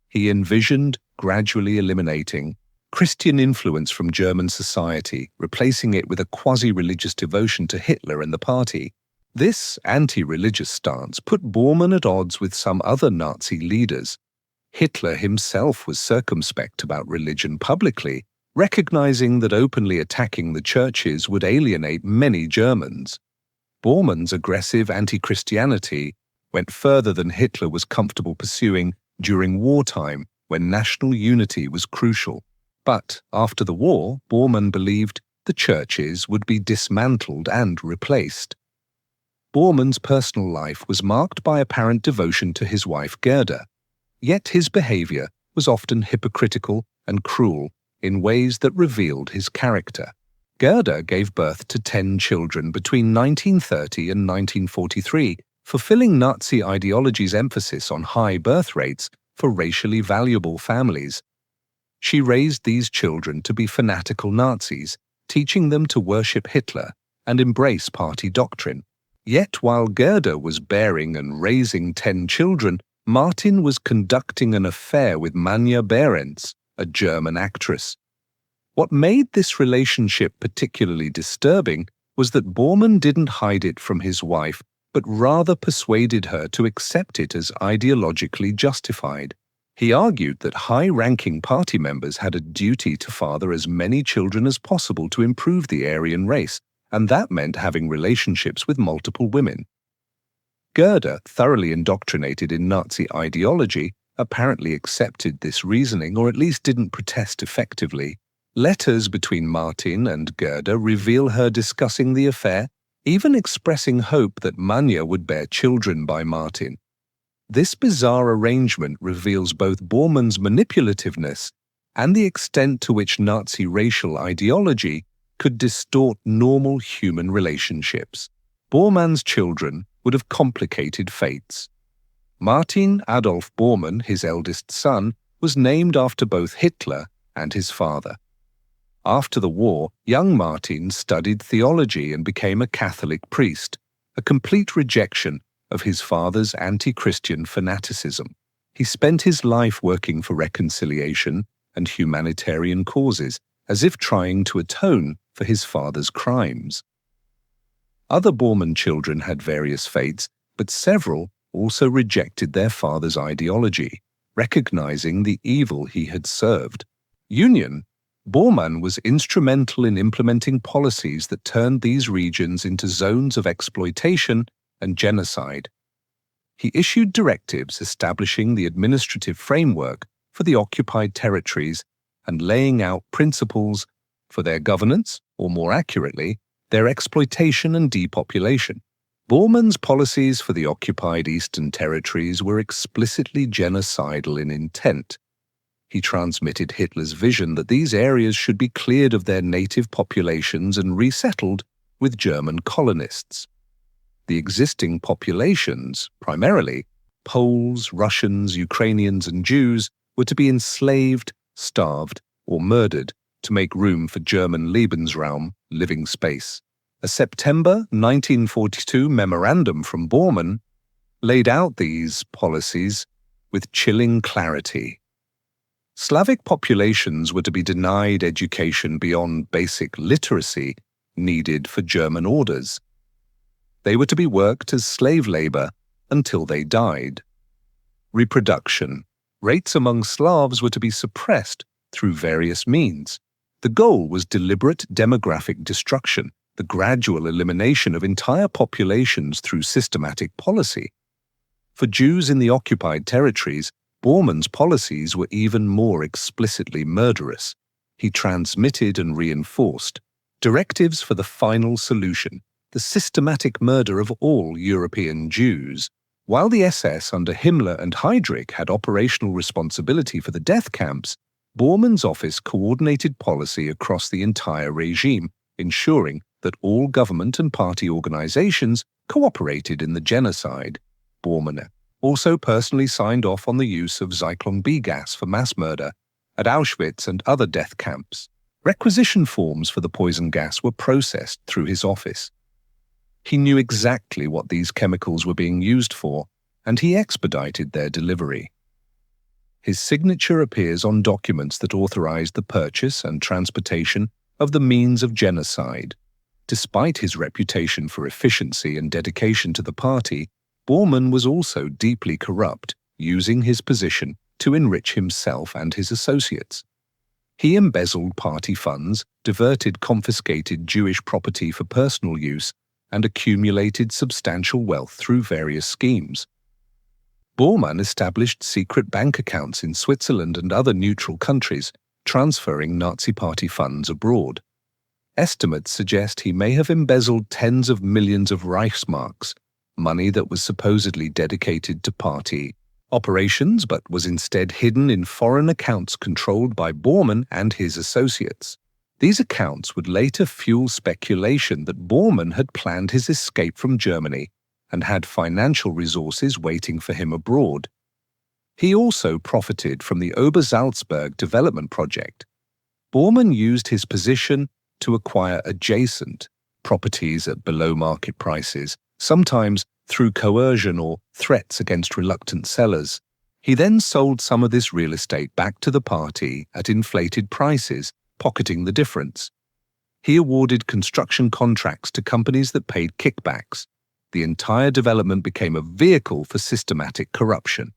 He envisioned gradually eliminating Christian influence from German society, replacing it with a quasi-religious devotion to Hitler and the party. This anti-religious stance put Bormann at odds with some other Nazi leaders. Hitler himself was circumspect about religion publicly, recognizing that openly attacking the churches would alienate many Germans. Bormann's aggressive anti-Christianity went further than Hitler was comfortable pursuing during wartime, when national unity was crucial. But after the war, Bormann believed the churches would be dismantled and replaced. Bormann's personal life was marked by apparent devotion to his wife Gerda, yet his behavior was often hypocritical and cruel in ways that revealed his character. Gerda gave birth to 10 children between 1930 and 1943, fulfilling Nazi ideology's emphasis on high birth rates for racially valuable families. She raised these children to be fanatical Nazis, teaching them to worship Hitler and embrace party doctrine. Yet while Gerda was bearing and raising 10 children, Martin was conducting an affair with Manja Behrens, a German actress. What made this relationship particularly disturbing was that Bormann didn't hide it from his wife, but rather persuaded her to accept it as ideologically justified. He argued that high-ranking party members had a duty to father as many children as possible to improve the Aryan race, and that meant having relationships with multiple women. Gerda, thoroughly indoctrinated in Nazi ideology, apparently accepted this reasoning or at least didn't protest effectively. Letters between Martin and Gerda reveal her discussing the affair, even expressing hope that Manja would bear children by Martin. This bizarre arrangement reveals both Bormann's manipulativeness and the extent to which Nazi racial ideology could distort normal human relationships. Bormann's children would have complicated fates. Martin Adolf Bormann, his eldest son, was named after both Hitler and his father. After the war, young Martin studied theology and became a Catholic priest, a complete rejection of his father's anti-Christian fanaticism. He spent his life working for reconciliation and humanitarian causes, as if trying to atone for his father's crimes. Other Bormann children had various fates, but several also rejected their father's ideology, recognizing the evil he had served. Bormann was instrumental in implementing policies that turned these regions into zones of exploitation and genocide. He issued directives establishing the administrative framework for the occupied territories and laying out principles for their governance, or more accurately, their exploitation and depopulation. Bormann's policies for the occupied Eastern Territories were explicitly genocidal in intent. He transmitted Hitler's vision that these areas should be cleared of their native populations and resettled with German colonists. The existing populations, primarily Poles, Russians, Ukrainians, and Jews, were to be enslaved, starved, or murdered to make room for German Lebensraum, living space. A September 1942 memorandum from Bormann laid out these policies with chilling clarity. Slavic populations were to be denied education beyond basic literacy needed for German orders. They were to be worked as slave labor until they died. Reproduction rates among Slavs were to be suppressed through various means. The goal was deliberate demographic destruction, the gradual elimination of entire populations through systematic policy. For Jews in the occupied territories, Bormann's policies were even more explicitly murderous. He transmitted and reinforced directives for the final solution, the systematic murder of all European Jews. While the SS under Himmler and Heydrich had operational responsibility for the death camps, Bormann's office coordinated policy across the entire regime, ensuring that all government and party organizations cooperated in the genocide. Bormann also personally signed off on the use of Zyklon B gas for mass murder at Auschwitz and other death camps. Requisition forms for the poison gas were processed through his office. He knew exactly what these chemicals were being used for, and he expedited their delivery. His signature appears on documents that authorized the purchase and transportation of the means of genocide. Despite his reputation for efficiency and dedication to the party, Bormann was also deeply corrupt, using his position to enrich himself and his associates. He embezzled party funds, diverted confiscated Jewish property for personal use, and accumulated substantial wealth through various schemes. Bormann established secret bank accounts in Switzerland and other neutral countries, transferring Nazi Party funds abroad. Estimates suggest he may have embezzled tens of millions of Reichsmarks, money that was supposedly dedicated to party operations but was instead hidden in foreign accounts controlled by Bormann and his associates. These accounts would later fuel speculation that Bormann had planned his escape from Germany and had financial resources waiting for him abroad. He also profited from the Obersalzberg development project. Bormann used his position to acquire adjacent properties at below-market prices, sometimes through coercion or threats against reluctant sellers. He then sold some of this real estate back to the party at inflated prices, pocketing the difference. He awarded construction contracts to companies that paid kickbacks. The entire development became a vehicle for systematic corruption.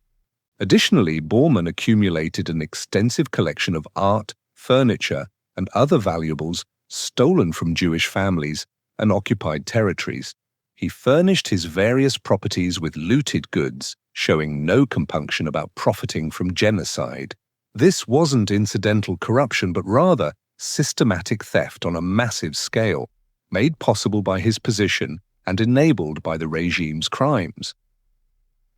Additionally, Bormann accumulated an extensive collection of art, furniture, and other valuables stolen from Jewish families and occupied territories. He furnished his various properties with looted goods, showing no compunction about profiting from genocide. This wasn't incidental corruption, but rather systematic theft on a massive scale, made possible by his position and enabled by the regime's crimes.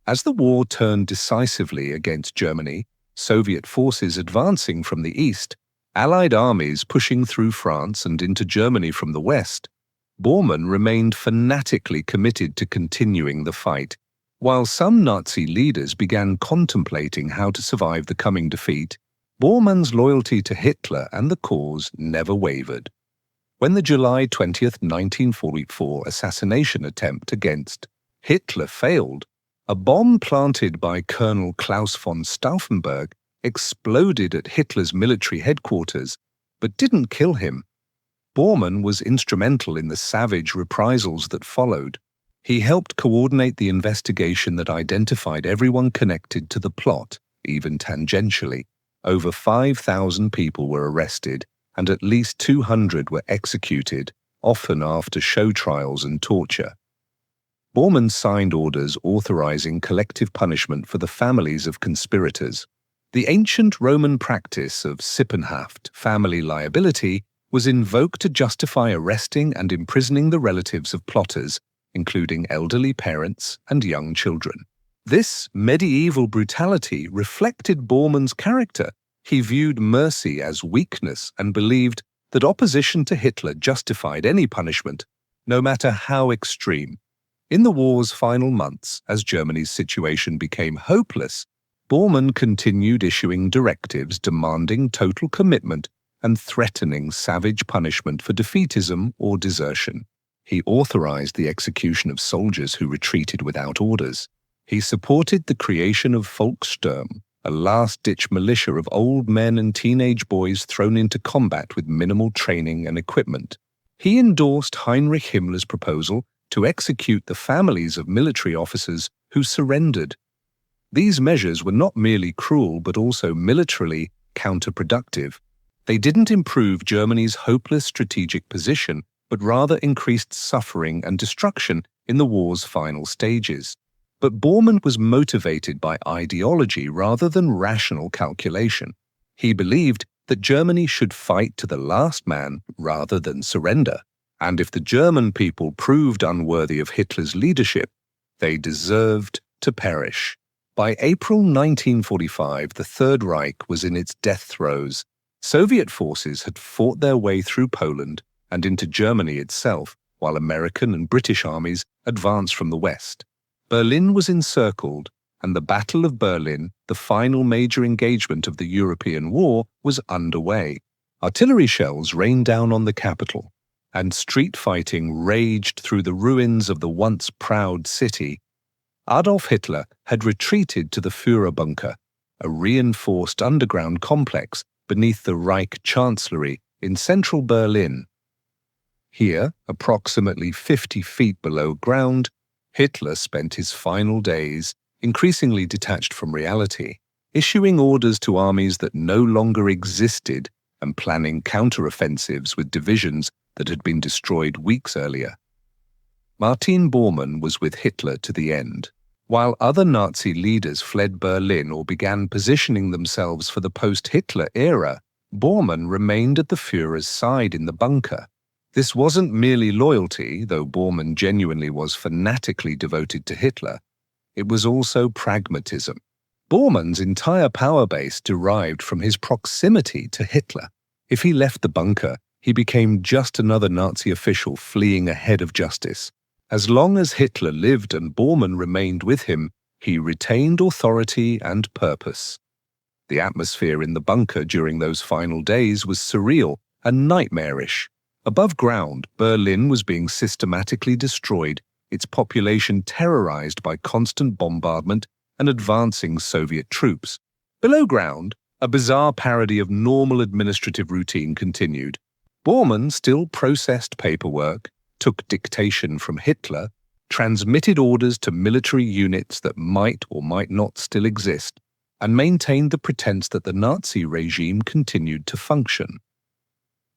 As the war turned decisively against Germany, Soviet forces advancing from the east, Allied armies pushing through France and into Germany from the west, Bormann remained fanatically committed to continuing the fight. While some Nazi leaders began contemplating how to survive the coming defeat, Bormann's loyalty to Hitler and the cause never wavered. When the July 20, 1944 assassination attempt against Hitler failed, a bomb planted by Colonel Klaus von Stauffenberg exploded at Hitler's military headquarters, but didn't kill him. Bormann was instrumental in the savage reprisals that followed. He helped coordinate the investigation that identified everyone connected to the plot, even tangentially. Over 5,000 people were arrested, and at least 200 were executed, often after show trials and torture. Bormann signed orders authorizing collective punishment for the families of conspirators. The ancient Roman practice of Sippenhaft, family liability, was invoked to justify arresting and imprisoning the relatives of plotters, including elderly parents and young children. This medieval brutality reflected Bormann's character. He viewed mercy as weakness and believed that opposition to Hitler justified any punishment, no matter how extreme. In the war's final months, as Germany's situation became hopeless, Bormann continued issuing directives demanding total commitment and threatening savage punishment for defeatism or desertion. He authorized the execution of soldiers who retreated without orders. He supported the creation of Volkssturm, a last-ditch militia of old men and teenage boys thrown into combat with minimal training and equipment. He endorsed Heinrich Himmler's proposal to execute the families of military officers who surrendered. These measures were not merely cruel but also militarily counterproductive. They didn't improve Germany's hopeless strategic position, but rather increased suffering and destruction in the war's final stages. But Bormann was motivated by ideology rather than rational calculation. He believed that Germany should fight to the last man rather than surrender. And if the German people proved unworthy of Hitler's leadership, they deserved to perish. By April 1945, the Third Reich was in its death throes. Soviet forces had fought their way through Poland and into Germany itself, while American and British armies advanced from the west. Berlin was encircled, and the Battle of Berlin, the final major engagement of the European war, was underway. Artillery shells rained down on the capital, and street fighting raged through the ruins of the once proud city. Adolf Hitler had retreated to the Führerbunker, a reinforced underground complex beneath the Reich Chancellery in central Berlin. Here, approximately 50 feet below ground, Hitler spent his final days, increasingly detached from reality, issuing orders to armies that no longer existed and planning counteroffensives with divisions that had been destroyed weeks earlier. Martin Bormann was with Hitler to the end. While other Nazi leaders fled Berlin or began positioning themselves for the post-Hitler era, Bormann remained at the Führer's side in the bunker. This wasn't merely loyalty, though Bormann genuinely was fanatically devoted to Hitler. It was also pragmatism. Bormann's entire power base derived from his proximity to Hitler. If he left the bunker, he became just another Nazi official fleeing ahead of justice. As long as Hitler lived and Bormann remained with him, he retained authority and purpose. The atmosphere in the bunker during those final days was surreal and nightmarish. Above ground, Berlin was being systematically destroyed, its population terrorized by constant bombardment and advancing Soviet troops. Below ground, a bizarre parody of normal administrative routine continued. Bormann still processed paperwork, took dictation from Hitler, transmitted orders to military units that might or might not still exist, and maintained the pretense that the Nazi regime continued to function.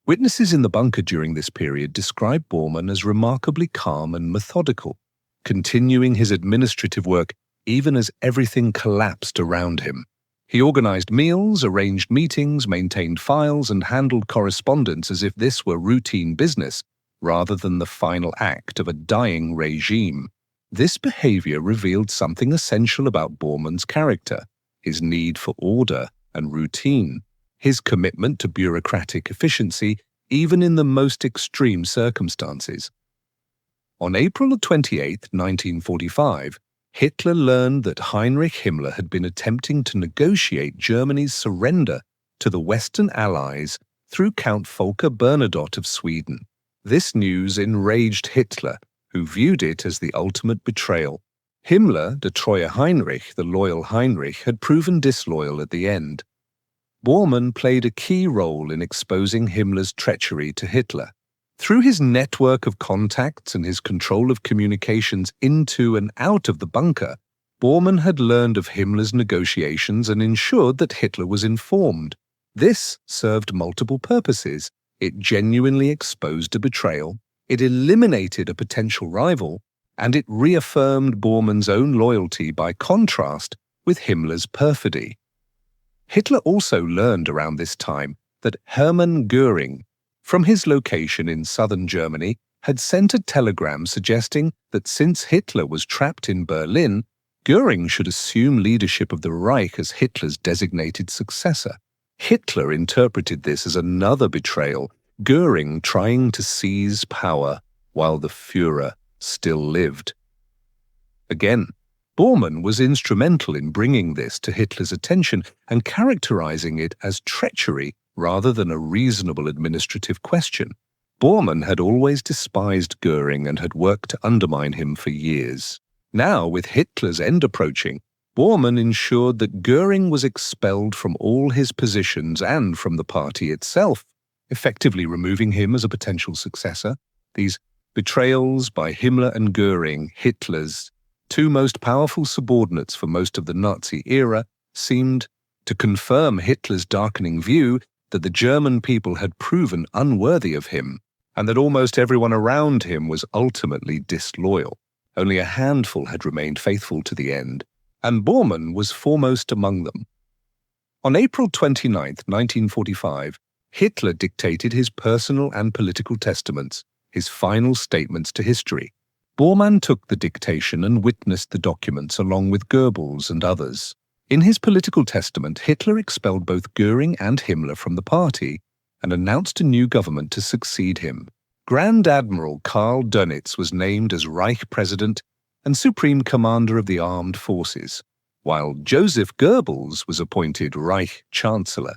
Witnesses in the bunker during this period described Bormann as remarkably calm and methodical, continuing his administrative work even as everything collapsed around him. He organized meals, arranged meetings, maintained files, and handled correspondence as if this were routine business, rather than the final act of a dying regime. This behavior revealed something essential about Bormann's character: his need for order and routine, his commitment to bureaucratic efficiency, even in the most extreme circumstances. On April 28, 1945, Hitler learned that Heinrich Himmler had been attempting to negotiate Germany's surrender to the Western Allies through Count Folke Bernadotte of Sweden. This news enraged Hitler, who viewed it as the ultimate betrayal. Himmler, der treue Heinrich, the loyal Heinrich, had proven disloyal at the end. Bormann played a key role in exposing Himmler's treachery to Hitler. Through his network of contacts and his control of communications into and out of the bunker, Bormann had learned of Himmler's negotiations and ensured that Hitler was informed. This served multiple purposes. It genuinely exposed a betrayal, it eliminated a potential rival, and it reaffirmed Bormann's own loyalty by contrast with Himmler's perfidy. Hitler also learned around this time that Hermann Göring, from his location in southern Germany, had sent a telegram suggesting that since Hitler was trapped in Berlin, Göring should assume leadership of the Reich as Hitler's designated successor. Hitler interpreted this as another betrayal, Göring trying to seize power while the Führer still lived. Again, Bormann was instrumental in bringing this to Hitler's attention and characterizing it as treachery rather than a reasonable administrative question. Bormann had always despised Göring and had worked to undermine him for years. Now, with Hitler's end approaching, Bormann ensured that Göring was expelled from all his positions and from the party itself, effectively removing him as a potential successor. These betrayals by Himmler and Göring, Hitler's two most powerful subordinates for most of the Nazi era, seemed to confirm Hitler's darkening view that the German people had proven unworthy of him, and that almost everyone around him was ultimately disloyal. Only a handful had remained faithful to the end, and Bormann was foremost among them. On April 29, 1945, Hitler dictated his personal and political testaments, his final statements to history. Bormann took the dictation and witnessed the documents along with Goebbels and others. In his political testament, Hitler expelled both Göring and Himmler from the party and announced a new government to succeed him. Grand Admiral Karl Dönitz was named as Reich President and Supreme Commander of the Armed Forces, while Joseph Goebbels was appointed Reich Chancellor.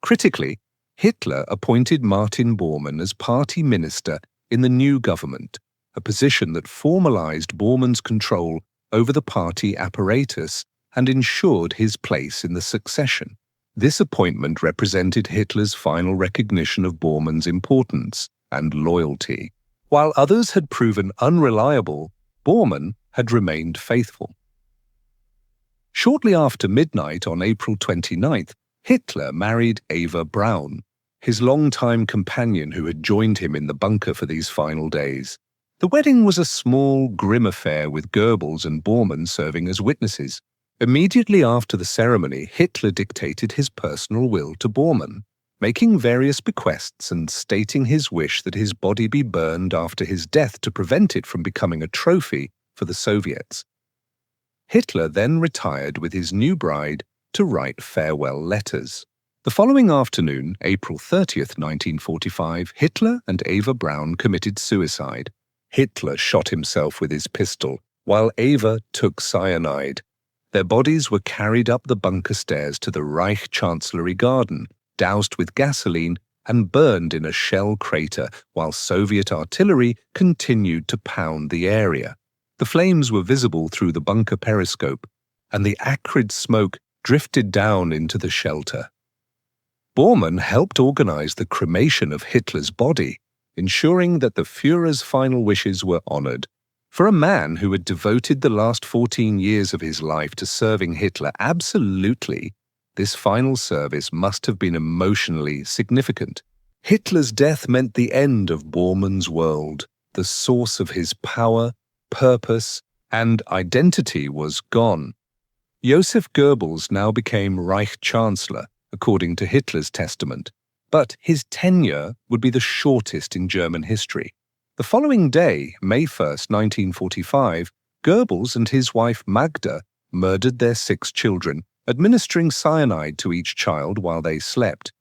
Critically, Hitler appointed Martin Bormann as party minister in the new government, a position that formalized Bormann's control over the party apparatus and ensured his place in the succession. This appointment represented Hitler's final recognition of Bormann's importance and loyalty. While others had proven unreliable, Bormann had remained faithful. Shortly after midnight on April 29th, Hitler married Eva Braun, his longtime companion who had joined him in the bunker for these final days. The wedding was a small, grim affair with Goebbels and Bormann serving as witnesses. Immediately after the ceremony, Hitler dictated his personal will to Bormann, making various bequests and stating his wish that his body be burned after his death to prevent it from becoming a trophy for the Soviets. Hitler then retired with his new bride to write farewell letters. The following afternoon, April 30th, 1945, Hitler and Eva Braun committed suicide. Hitler shot himself with his pistol, while Eva took cyanide. Their bodies were carried up the bunker stairs to the Reich Chancellery garden, doused with gasoline, and burned in a shell crater while Soviet artillery continued to pound the area. The flames were visible through the bunker periscope, and the acrid smoke drifted down into the shelter. Bormann helped organize the cremation of Hitler's body, ensuring that the Führer's final wishes were honored. For a man who had devoted the last 14 years of his life to serving Hitler, absolutely, this final service must have been emotionally significant. Hitler's death meant the end of Bormann's world. The source of his power, purpose, and identity was gone. Joseph Goebbels now became Reich Chancellor, according to Hitler's testament, but his tenure would be the shortest in German history. The following day, May 1st, 1945, Goebbels and his wife Magda murdered their 6 children, administering cyanide to each child while they slept,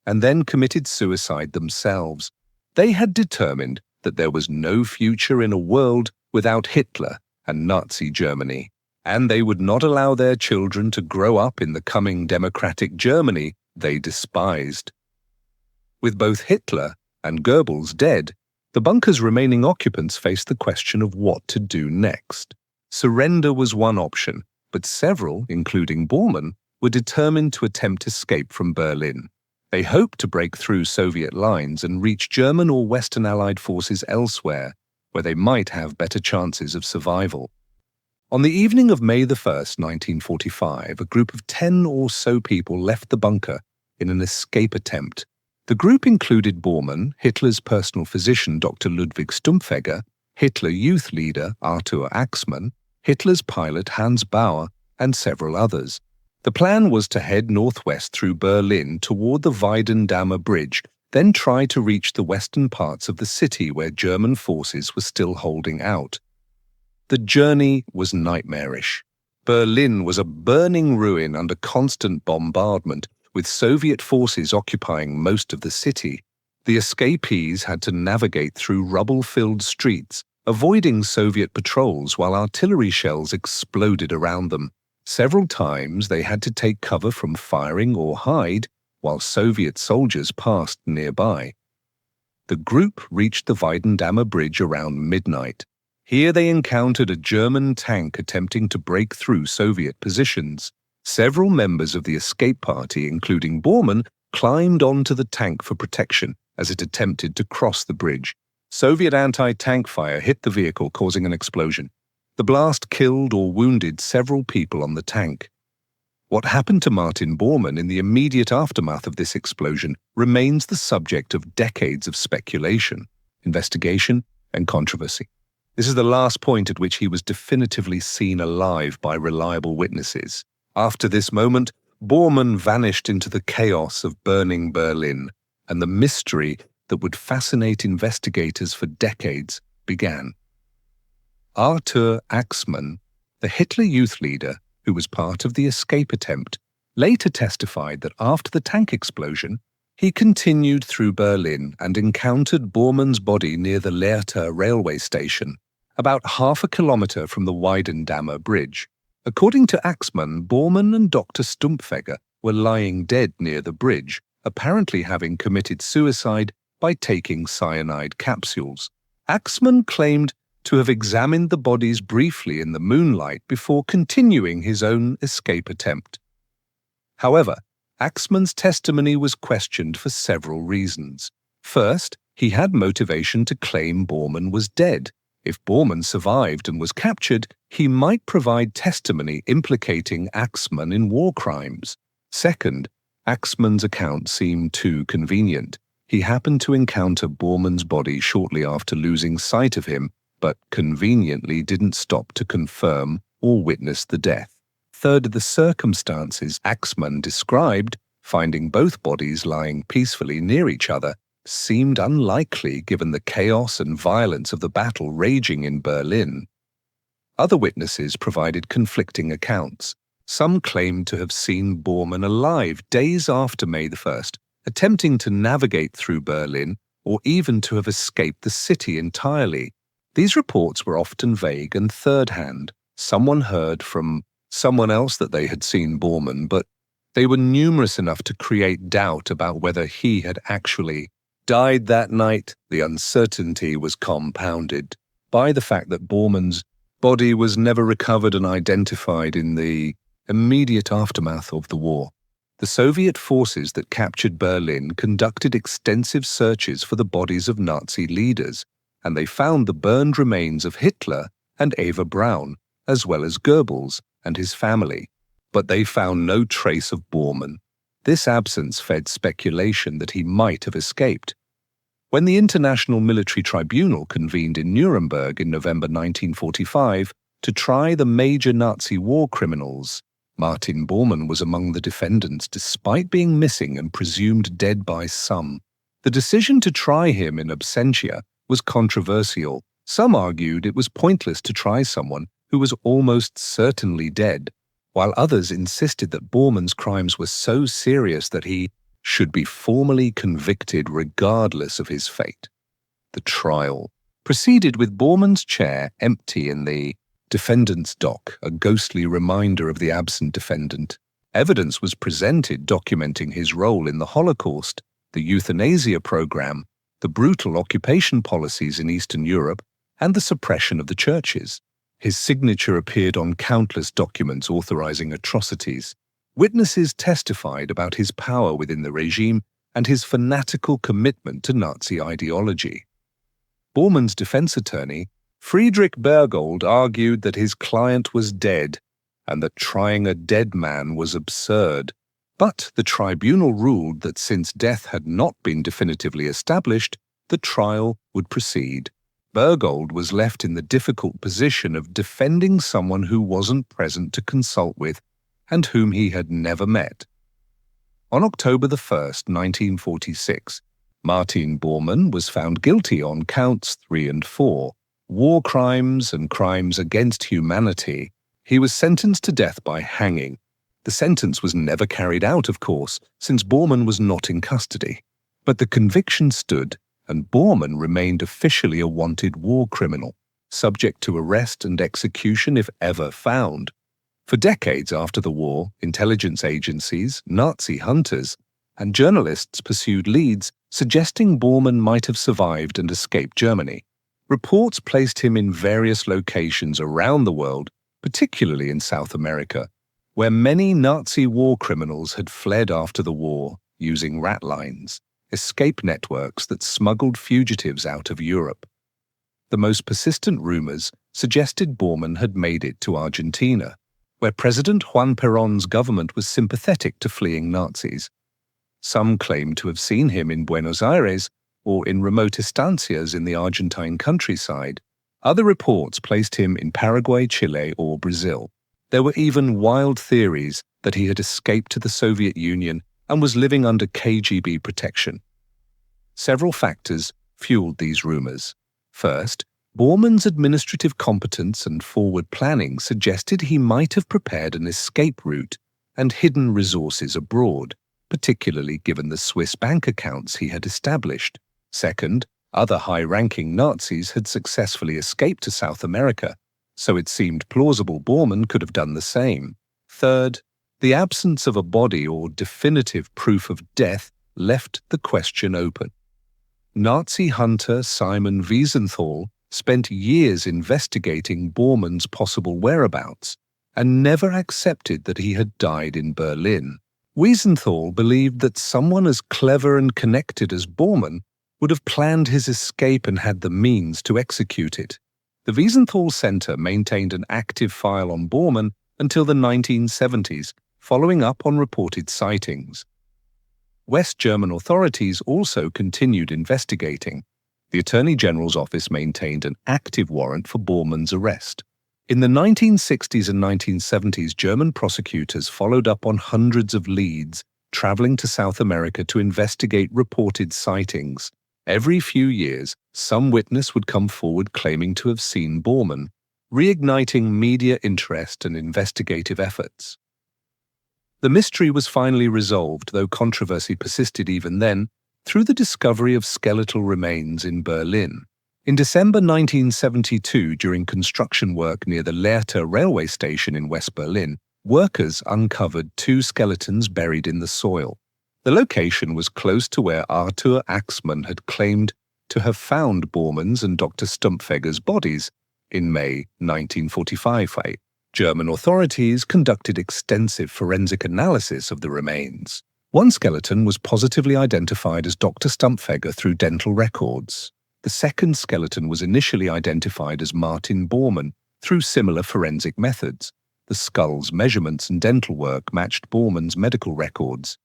and then committed suicide themselves. They had determined that there was no future in a world without Hitler and Nazi Germany, and they would not allow their children to grow up in the coming democratic Germany they despised. With both Hitler and Goebbels dead, the bunker's remaining occupants faced the question of what to do next. Surrender was one option, but several, including Bormann, were determined to attempt escape from Berlin. They hoped to break through Soviet lines and reach German or Western Allied forces elsewhere, where they might have better chances of survival. On the evening of May 1st, 1945, a group of 10 or so people left the bunker in an escape attempt. The group included Bormann, Hitler's personal physician Dr. Ludwig Stumpfegger, Hitler Youth leader Arthur Axmann, Hitler's pilot Hans Bauer, and several others. The plan was to head northwest through Berlin toward the Weidendamme Bridge, then try to reach the western parts of the city where German forces were still holding out. The journey was nightmarish. Berlin was a burning ruin under constant bombardment, with Soviet forces occupying most of the city. The escapees had to navigate through rubble-filled streets, avoiding Soviet patrols while artillery shells exploded around them. Several times they had to take cover from firing or hide while Soviet soldiers passed nearby. The group reached the Weidendamme Bridge around midnight. Here they encountered a German tank attempting to break through Soviet positions. Several members of the escape party, including Bormann, climbed onto the tank for protection as it attempted to cross the bridge. Soviet anti-tank fire hit the vehicle, causing an explosion. The blast killed or wounded several people on the tank. What happened to Martin Bormann in the immediate aftermath of this explosion remains the subject of decades of speculation, investigation, and controversy. This is the last point at which he was definitively seen alive by reliable witnesses. After this moment, Bormann vanished into the chaos of burning Berlin, and the mystery that would fascinate investigators for decades began. Arthur Axmann, the Hitler Youth leader who was part of the escape attempt, later testified that after the tank explosion, he continued through Berlin and encountered Bormann's body near the Lehrter railway station, about half a kilometer from the Weidendamme Bridge. According to Axmann, Bormann and Dr. Stumpfegger were lying dead near the bridge, apparently having committed suicide by taking cyanide capsules. Axmann claimed to have examined the bodies briefly in the moonlight before continuing his own escape attempt. However, Axmann's testimony was questioned for several reasons. First, he had motivation to claim Bormann was dead. If Bormann survived and was captured, he might provide testimony implicating Axmann in war crimes. Second, Axmann's account seemed too convenient. He happened to encounter Bormann's body shortly after losing sight of him, but conveniently didn't stop to confirm or witness the death. Third, the circumstances Axmann described, finding both bodies lying peacefully near each other, seemed unlikely given the chaos and violence of the battle raging in Berlin. Other witnesses provided conflicting accounts. Some claimed to have seen Bormann alive days after May 1st, attempting to navigate through Berlin or even to have escaped the city entirely. These reports were often vague and third-hand. Someone heard from someone else that they had seen Bormann, but they were numerous enough to create doubt about whether he had actually died that night. The uncertainty was compounded by the fact that Bormann's body was never recovered and identified in the immediate aftermath of the war. The Soviet forces that captured Berlin conducted extensive searches for the bodies of Nazi leaders, and they found the burned remains of Hitler and Eva Braun, as well as Goebbels and his family. But they found no trace of Bormann. This absence fed speculation that he might have escaped. When the International Military Tribunal convened in Nuremberg in November 1945 to try the major Nazi war criminals, Martin Bormann was among the defendants despite being missing and presumed dead by some. The decision to try him in absentia was controversial. Some argued it was pointless to try someone who was almost certainly dead, while others insisted that Bormann's crimes were so serious that he should be formally convicted regardless of his fate. The trial proceeded with Bormann's chair empty in the defendant's dock, a ghostly reminder of the absent defendant. Evidence was presented documenting his role in the Holocaust, the euthanasia program, the brutal occupation policies in Eastern Europe, and the suppression of the churches. His signature appeared on countless documents authorizing atrocities. Witnesses testified about his power within the regime and his fanatical commitment to Nazi ideology. Bormann's defense attorney, Friedrich Bergold, argued that his client was dead and that trying a dead man was absurd. But the tribunal ruled that since death had not been definitively established, the trial would proceed. Bergold was left in the difficult position of defending someone who wasn't present to consult with and whom he had never met. On October 1st, 1946, Martin Bormann was found guilty on counts 3 and 4, war crimes and crimes against humanity. He was sentenced to death by hanging. The sentence was never carried out, of course, since Bormann was not in custody. But the conviction stood, and Bormann remained officially a wanted war criminal, subject to arrest and execution if ever found. For decades after the war, intelligence agencies, Nazi hunters, and journalists pursued leads suggesting Bormann might have survived and escaped Germany. Reports placed him in various locations around the world, particularly in South America, where many Nazi war criminals had fled after the war using rat lines, escape networks that smuggled fugitives out of Europe. The most persistent rumors suggested Bormann had made it to Argentina, where President Juan Perón's government was sympathetic to fleeing Nazis. Some claimed to have seen him in Buenos Aires or in remote estancias in the Argentine countryside. Other reports placed him in Paraguay, Chile, or Brazil. There were even wild theories that he had escaped to the Soviet Union and was living under KGB protection. Several factors fueled these rumors. First, Bormann's administrative competence and forward planning suggested he might have prepared an escape route and hidden resources abroad, particularly given the Swiss bank accounts he had established. Second, other high-ranking Nazis had successfully escaped to South America, so it seemed plausible Bormann could have done the same. Third, the absence of a body or definitive proof of death left the question open. Nazi hunter Simon Wiesenthal spent years investigating Bormann's possible whereabouts and never accepted that he had died in Berlin. Wiesenthal believed that someone as clever and connected as Bormann would have planned his escape and had the means to execute it. The Wiesenthal Center maintained an active file on Bormann until the 1970s, following up on reported sightings. West German authorities also continued investigating. The Attorney General's office maintained an active warrant for Bormann's arrest. In the 1960s and 1970s, German prosecutors followed up on hundreds of leads, traveling to South America to investigate reported sightings. Every few years, some witness would come forward claiming to have seen Bormann, reigniting media interest and investigative efforts. The mystery was finally resolved, though controversy persisted even then, through the discovery of skeletal remains in Berlin. In December 1972, during construction work near the Lehrter railway station in West Berlin, workers uncovered 2 skeletons buried in the soil. The location was close to where Arthur Axmann had claimed to have found Bormann's and Dr. Stumpfegger's bodies in May 1945. German authorities conducted extensive forensic analysis of the remains. One skeleton was positively identified as Dr. Stumpfegger through dental records. The second skeleton was initially identified as Martin Bormann through similar forensic methods. The skull's measurements and dental work matched Bormann's medical records.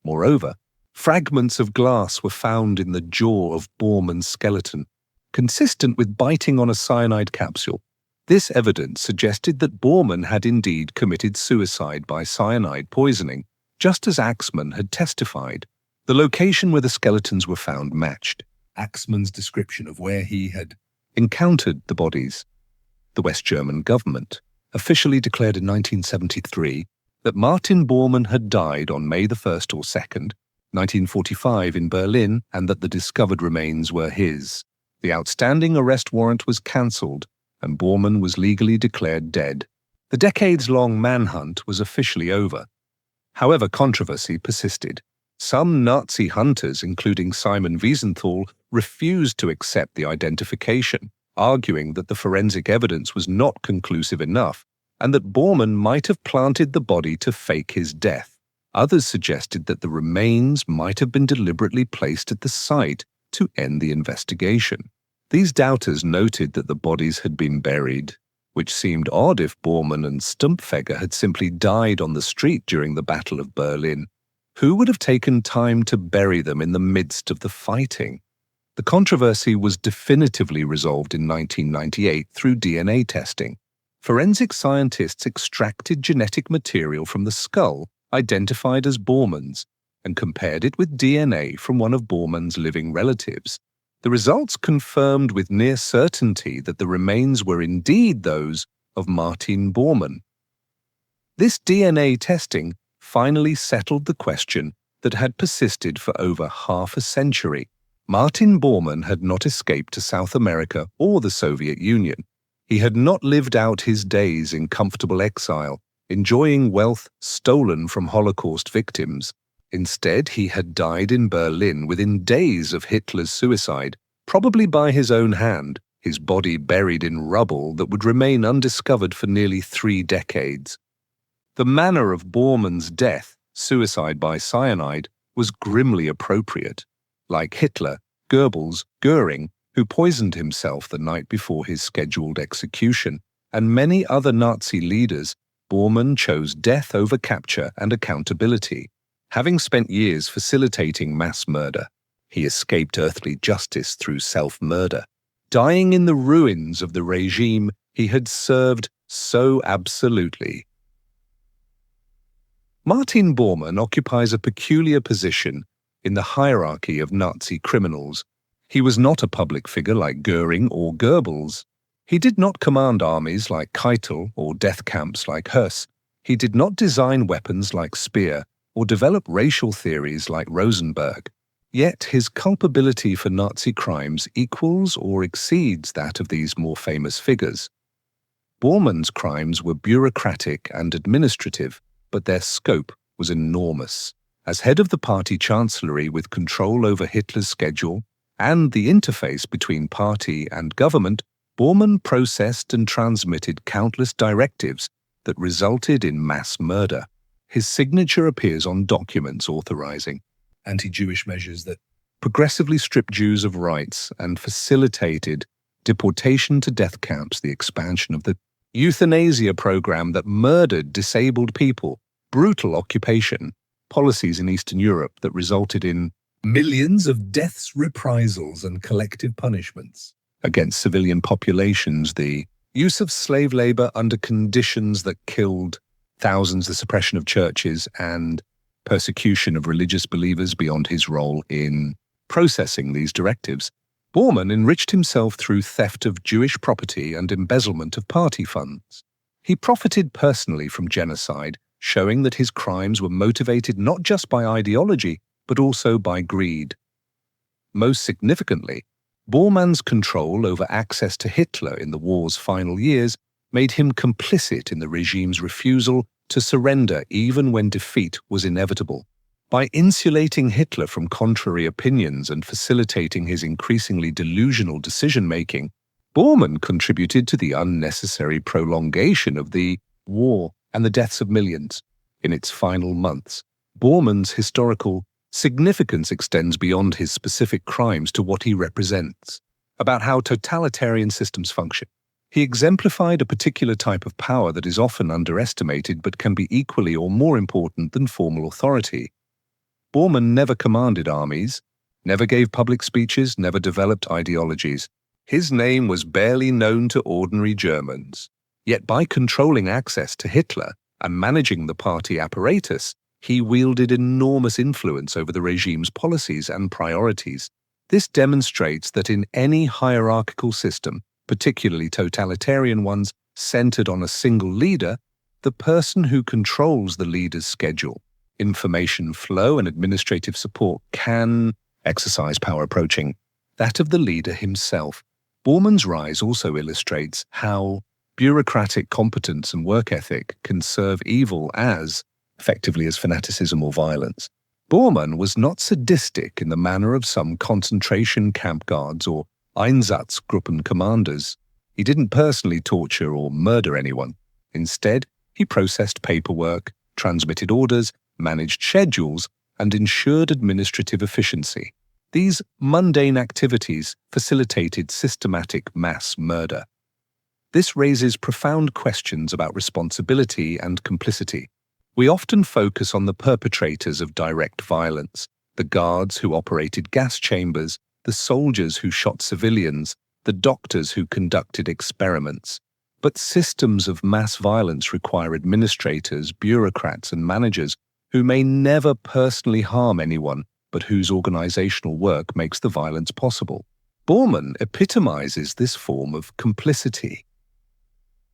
Moreover, fragments of glass were found in the jaw of Bormann's skeleton, consistent with biting on a cyanide capsule. This evidence suggested that Bormann had indeed committed suicide by cyanide poisoning, just as Axmann had testified. The location where the skeletons were found matched Axmann's description of where he had encountered the bodies. the West German government, officially declared in 1973 that Martin Bormann had died on May the 1st or 2nd, 1945 in Berlin, and that the discovered remains were his. The outstanding arrest warrant was cancelled, and Bormann was legally declared dead. The decades-long manhunt was officially over. However, controversy persisted. Some Nazi hunters, including Simon Wiesenthal, refused to accept the identification, arguing that the forensic evidence was not conclusive enough and that Bormann might have planted the body to fake his death. Others suggested that the remains might have been deliberately placed at the site to end the investigation. These doubters noted that the bodies had been buried, which seemed odd if Bormann and Stumpfegger had simply died on the street during the Battle of Berlin. Who would have taken time to bury them in the midst of the fighting? The controversy was definitively resolved in 1998 through DNA testing. Forensic scientists extracted genetic material from the skull identified as Bormann's and compared it with DNA from one of Bormann's living relatives. The results confirmed with near certainty that the remains were indeed those of Martin Bormann. This DNA testing finally settled the question that had persisted for over half a century. Martin Bormann had not escaped to South America or the Soviet Union. He had not lived out his days in comfortable exile, enjoying wealth stolen from Holocaust victims. Instead, he had died in Berlin within days of Hitler's suicide, probably by his own hand, his body buried in rubble that would remain undiscovered for nearly 3 decades. The manner of Bormann's death, suicide by cyanide, was grimly appropriate. Like Hitler, Goebbels, Göring, who poisoned himself the night before his scheduled execution, and many other Nazi leaders, Bormann chose death over capture and accountability. Having spent years facilitating mass murder, he escaped earthly justice through self-murder, dying in the ruins of the regime he had served so absolutely. Martin Bormann occupies a peculiar position in the hierarchy of Nazi criminals. He was not a public figure like Göring or Goebbels. He did not command armies like Keitel or death camps like Höss. He did not design weapons like Speer or develop racial theories like Rosenberg. Yet his culpability for Nazi crimes equals or exceeds that of these more famous figures. Bormann's crimes were bureaucratic and administrative, but their scope was enormous. As head of the Party Chancellery with control over Hitler's schedule and the interface between party and government, Bormann processed and transmitted countless directives that resulted in mass murder. His signature appears on documents authorizing anti-Jewish measures that progressively stripped Jews of rights and facilitated deportation to death camps, the expansion of the euthanasia program that murdered disabled people, brutal occupation, policies in Eastern Europe that resulted in millions of deaths, reprisals, and collective punishments against civilian populations, the use of slave labor under conditions that killed thousands, the suppression of churches, and persecution of religious believers beyond his role in processing these directives. Bormann enriched himself through theft of Jewish property and embezzlement of party funds. He profited personally from genocide, showing that his crimes were motivated not just by ideology, but also by greed. Most significantly, Bormann's control over access to Hitler in the war's final years made him complicit in the regime's refusal to surrender even when defeat was inevitable. By insulating Hitler from contrary opinions and facilitating his increasingly delusional decision-making, Bormann contributed to the unnecessary prolongation of the war and the deaths of millions. In its final months, Bormann's historical significance extends beyond his specific crimes to what he represents, about how totalitarian systems function. He exemplified a particular type of power that is often underestimated but can be equally or more important than formal authority. Bormann never commanded armies, never gave public speeches, never developed ideologies. His name was barely known to ordinary Germans. Yet by controlling access to Hitler and managing the party apparatus, he wielded enormous influence over the regime's policies and priorities. This demonstrates that in any hierarchical system, particularly totalitarian ones centered on a single leader, the person who controls the leader's schedule, information flow, and administrative support can exercise power approaching that of the leader himself. Bormann's rise also illustrates how bureaucratic competence and work ethic can serve evil as effectively as fanaticism or violence. Bormann was not sadistic in the manner of some concentration camp guards or Einsatzgruppen commanders. He didn't personally torture or murder anyone. Instead, he processed paperwork, transmitted orders, managed schedules, and ensured administrative efficiency. These mundane activities facilitated systematic mass murder. This raises profound questions about responsibility and complicity. We often focus on the perpetrators of direct violence, the guards who operated gas chambers, the soldiers who shot civilians, the doctors who conducted experiments. But systems of mass violence require administrators, bureaucrats, and managers who may never personally harm anyone, but whose organizational work makes the violence possible. Bormann epitomizes this form of complicity.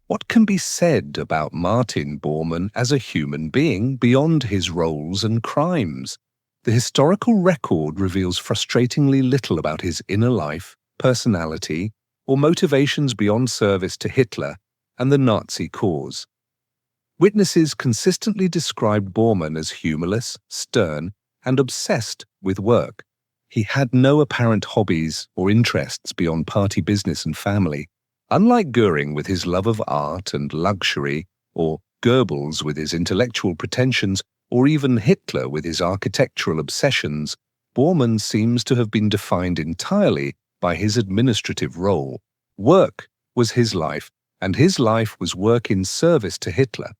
What can be said about Martin Bormann as a human being beyond his roles and crimes? The historical record reveals frustratingly little about his inner life, personality, or motivations beyond service to Hitler and the Nazi cause. Witnesses consistently described Bormann as humorless, stern, and obsessed with work. He had no apparent hobbies or interests beyond party business and family. Unlike Göring with his love of art and luxury, or Goebbels with his intellectual pretensions, or even Hitler with his architectural obsessions, Bormann seems to have been defined entirely by his administrative role. Work was his life, and his life was work in service to Hitler.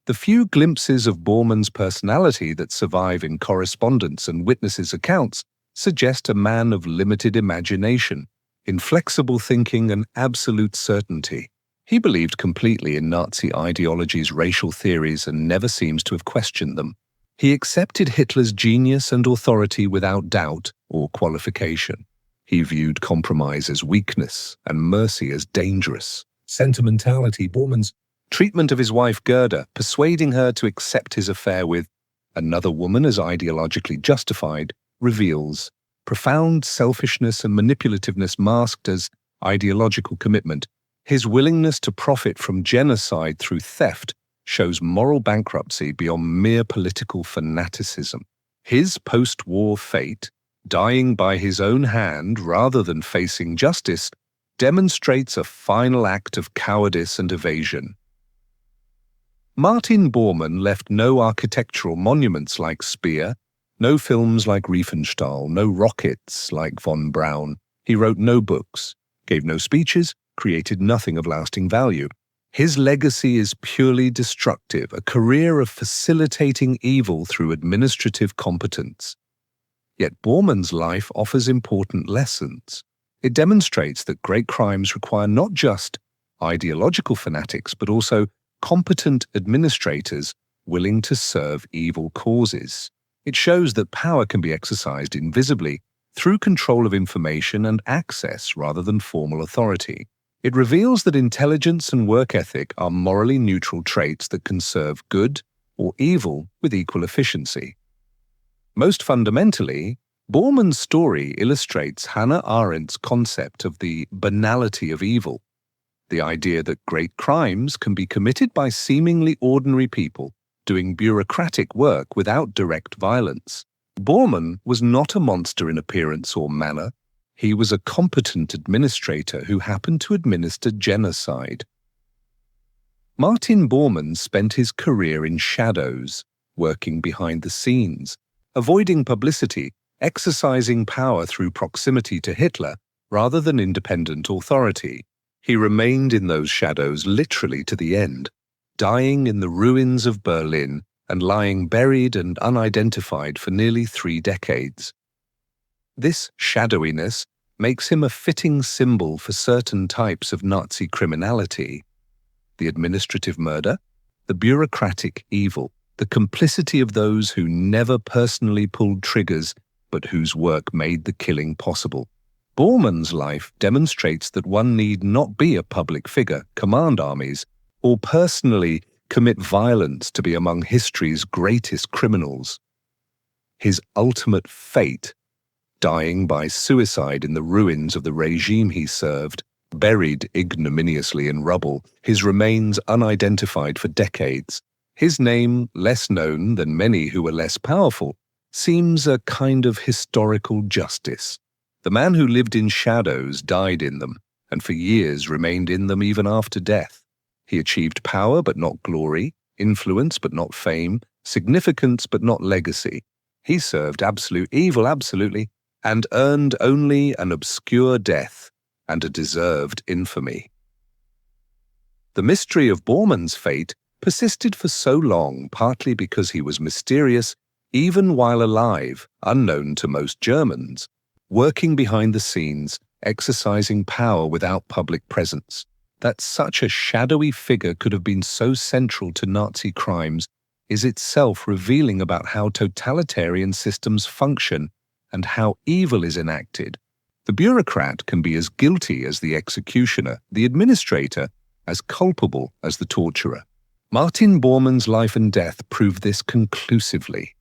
The few glimpses of Bormann's personality that survive in correspondence and witnesses' accounts suggest a man of limited imagination, inflexible thinking, and absolute certainty. He believed completely in Nazi ideology's racial theories and never seems to have questioned them. He accepted Hitler's genius and authority without doubt or qualification. He viewed compromise as weakness and mercy as dangerous. Sentimentality, Bormann's treatment of his wife Gerda, persuading her to accept his affair with another woman as ideologically justified, reveals profound selfishness and manipulativeness masked as ideological commitment. His willingness to profit from genocide through theft shows moral bankruptcy beyond mere political fanaticism. His post-war fate, dying by his own hand rather than facing justice, demonstrates a final act of cowardice and evasion. Martin Bormann left no architectural monuments like Speer, no films like Riefenstahl, no rockets like von Braun. He wrote no books, gave no speeches, created nothing of lasting value. His legacy is purely destructive, a career of facilitating evil through administrative competence. Yet Bormann's life offers important lessons. It demonstrates that great crimes require not just ideological fanatics, but also competent administrators willing to serve evil causes. It shows that power can be exercised invisibly through control of information and access rather than formal authority. It reveals that intelligence and work ethic are morally neutral traits that can serve good or evil with equal efficiency. Most fundamentally, Bormann's story illustrates Hannah Arendt's concept of the banality of evil, the idea that great crimes can be committed by seemingly ordinary people doing bureaucratic work without direct violence. Bormann was not a monster in appearance or manner. He was a competent administrator who happened to administer genocide. Martin Bormann spent his career in shadows, working behind the scenes, avoiding publicity, exercising power through proximity to Hitler rather than independent authority. He remained in those shadows literally to the end, dying in the ruins of Berlin and lying buried and unidentified for nearly 3 decades. This shadowiness makes him a fitting symbol for certain types of Nazi criminality: the administrative murder, the bureaucratic evil, the complicity of those who never personally pulled triggers but whose work made the killing possible. Bormann's life demonstrates that one need not be a public figure, command armies, or personally commit violence to be among history's greatest criminals. His ultimate fate, dying by suicide in the ruins of the regime he served, buried ignominiously in rubble, his remains unidentified for decades, his name less known than many who were less powerful, seems a kind of historical justice. The man who lived in shadows died in them, and for years remained in them even after death. He achieved power but not glory, influence but not fame, significance but not legacy. He served absolute evil absolutely, and earned only an obscure death and a deserved infamy. The mystery of Bormann's fate persisted for so long partly because he was mysterious, even while alive, unknown to most Germans, working behind the scenes, exercising power without public presence. That such a shadowy figure could have been so central to Nazi crimes is itself revealing about how totalitarian systems function and how evil is enacted. The bureaucrat can be as guilty as the executioner, the administrator as culpable as the torturer. Martin Bormann's life and death prove this conclusively.